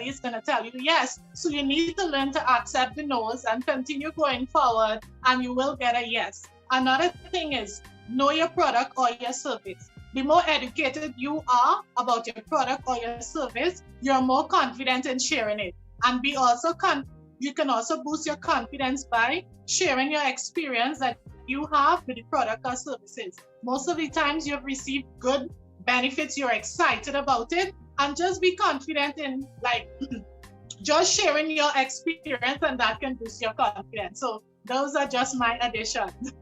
is going to tell you yes. So you need to learn to accept the no's and continue going forward, and you will get a yes. Another thing is know your product or your service. The more educated you are about your product or your service, you're more confident in sharing it. And you can also boost your confidence by sharing your experience that you have with the product or services. Most of the times you've received good benefits, you're excited about it, and just be confident in just sharing your experience, and that can boost your confidence. So those are just my additions.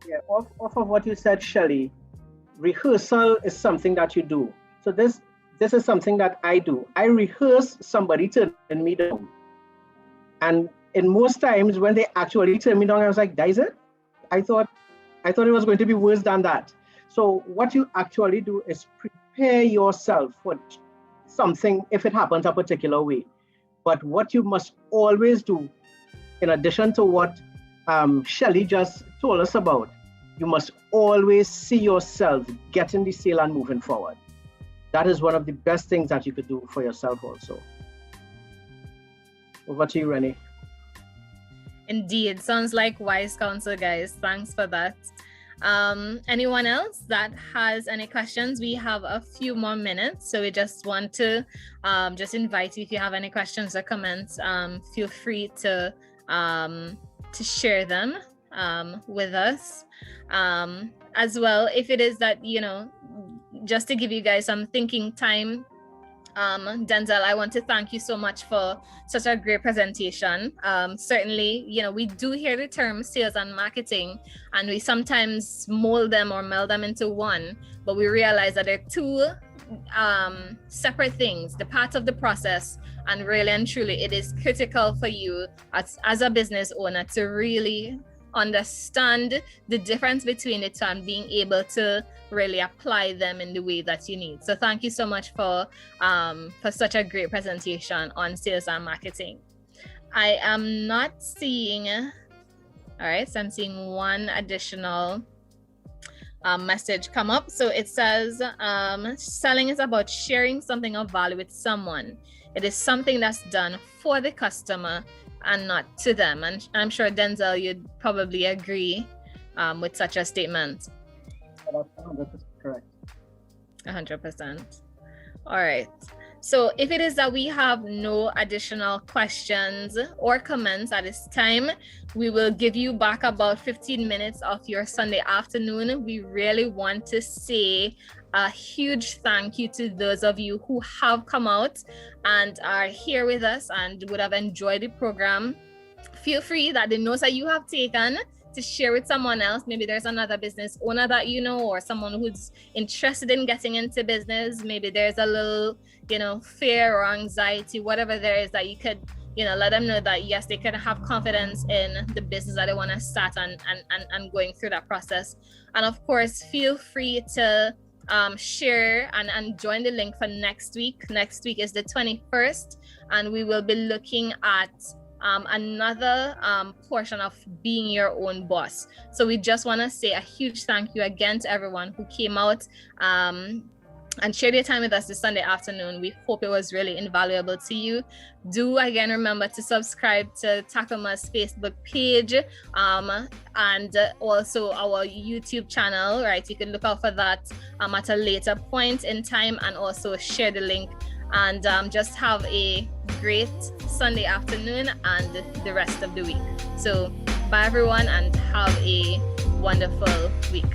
Yeah, off of what you said, Shelley, rehearsal is something that you do. So this is something that I do. I rehearse somebody turning me down. And in most times when they actually turn me down, I was like, that is it? I thought it was going to be worse than that. So what you actually do is prepare yourself for something if it happens a particular way. But what you must always do, in addition to what Shelley just told us about, you must always see yourself getting the sale and moving forward. That is one of the best things that you could do for yourself also. Over to you, Renee. Indeed, sounds like wise counsel, guys. Thanks for that. Anyone else that has any questions? We have a few more minutes, so we just want to just invite you, if you have any questions or comments, feel free to share them with us. As well, if it is that, just to give you guys some thinking time, Denzel, I want to thank you so much for such a great presentation. Certainly, we do hear the term sales and marketing, and we sometimes mold them or meld them into one, but we realize that they're two separate things, the part of the process, and really and truly it is critical for you as a business owner to really understand the difference between the two and being able to really apply them in the way that you need. So thank you so much for such a great presentation on sales and marketing. I am not seeing, all right, so I'm seeing one additional message come up. So it says, selling is about sharing something of value with someone. It is something that's done for the customer and not to them. And I'm sure, Denzel, you'd probably agree with such a statement. That's 100% correct. 100%. All right. So if it is that we have no additional questions or comments at this time, we will give you back about 15 minutes of your Sunday afternoon. We really want to say a huge thank you to those of you who have come out and are here with us and would have enjoyed the program. Feel free that the notes that you have taken to share with someone else. Maybe there's another business owner that you know, or someone who's interested in getting into business. Maybe there's a little, fear or anxiety, whatever there is, that you could, let them know that yes, they can have confidence in the business that they want to start and going through that process. And of course, feel free to share and join the link for next week. Next week is the 21st, and we will be looking at another portion of being your own boss. So we just want to say a huge thank you again to everyone who came out and shared your time with us this Sunday afternoon. We hope it was really invaluable to you. Do again remember to subscribe to Tacuma's Facebook page and also our YouTube channel, right? You can look out for that at a later point in time, and also share the link. And just have a great Sunday afternoon and the rest of the week. So bye everyone, and have a wonderful week.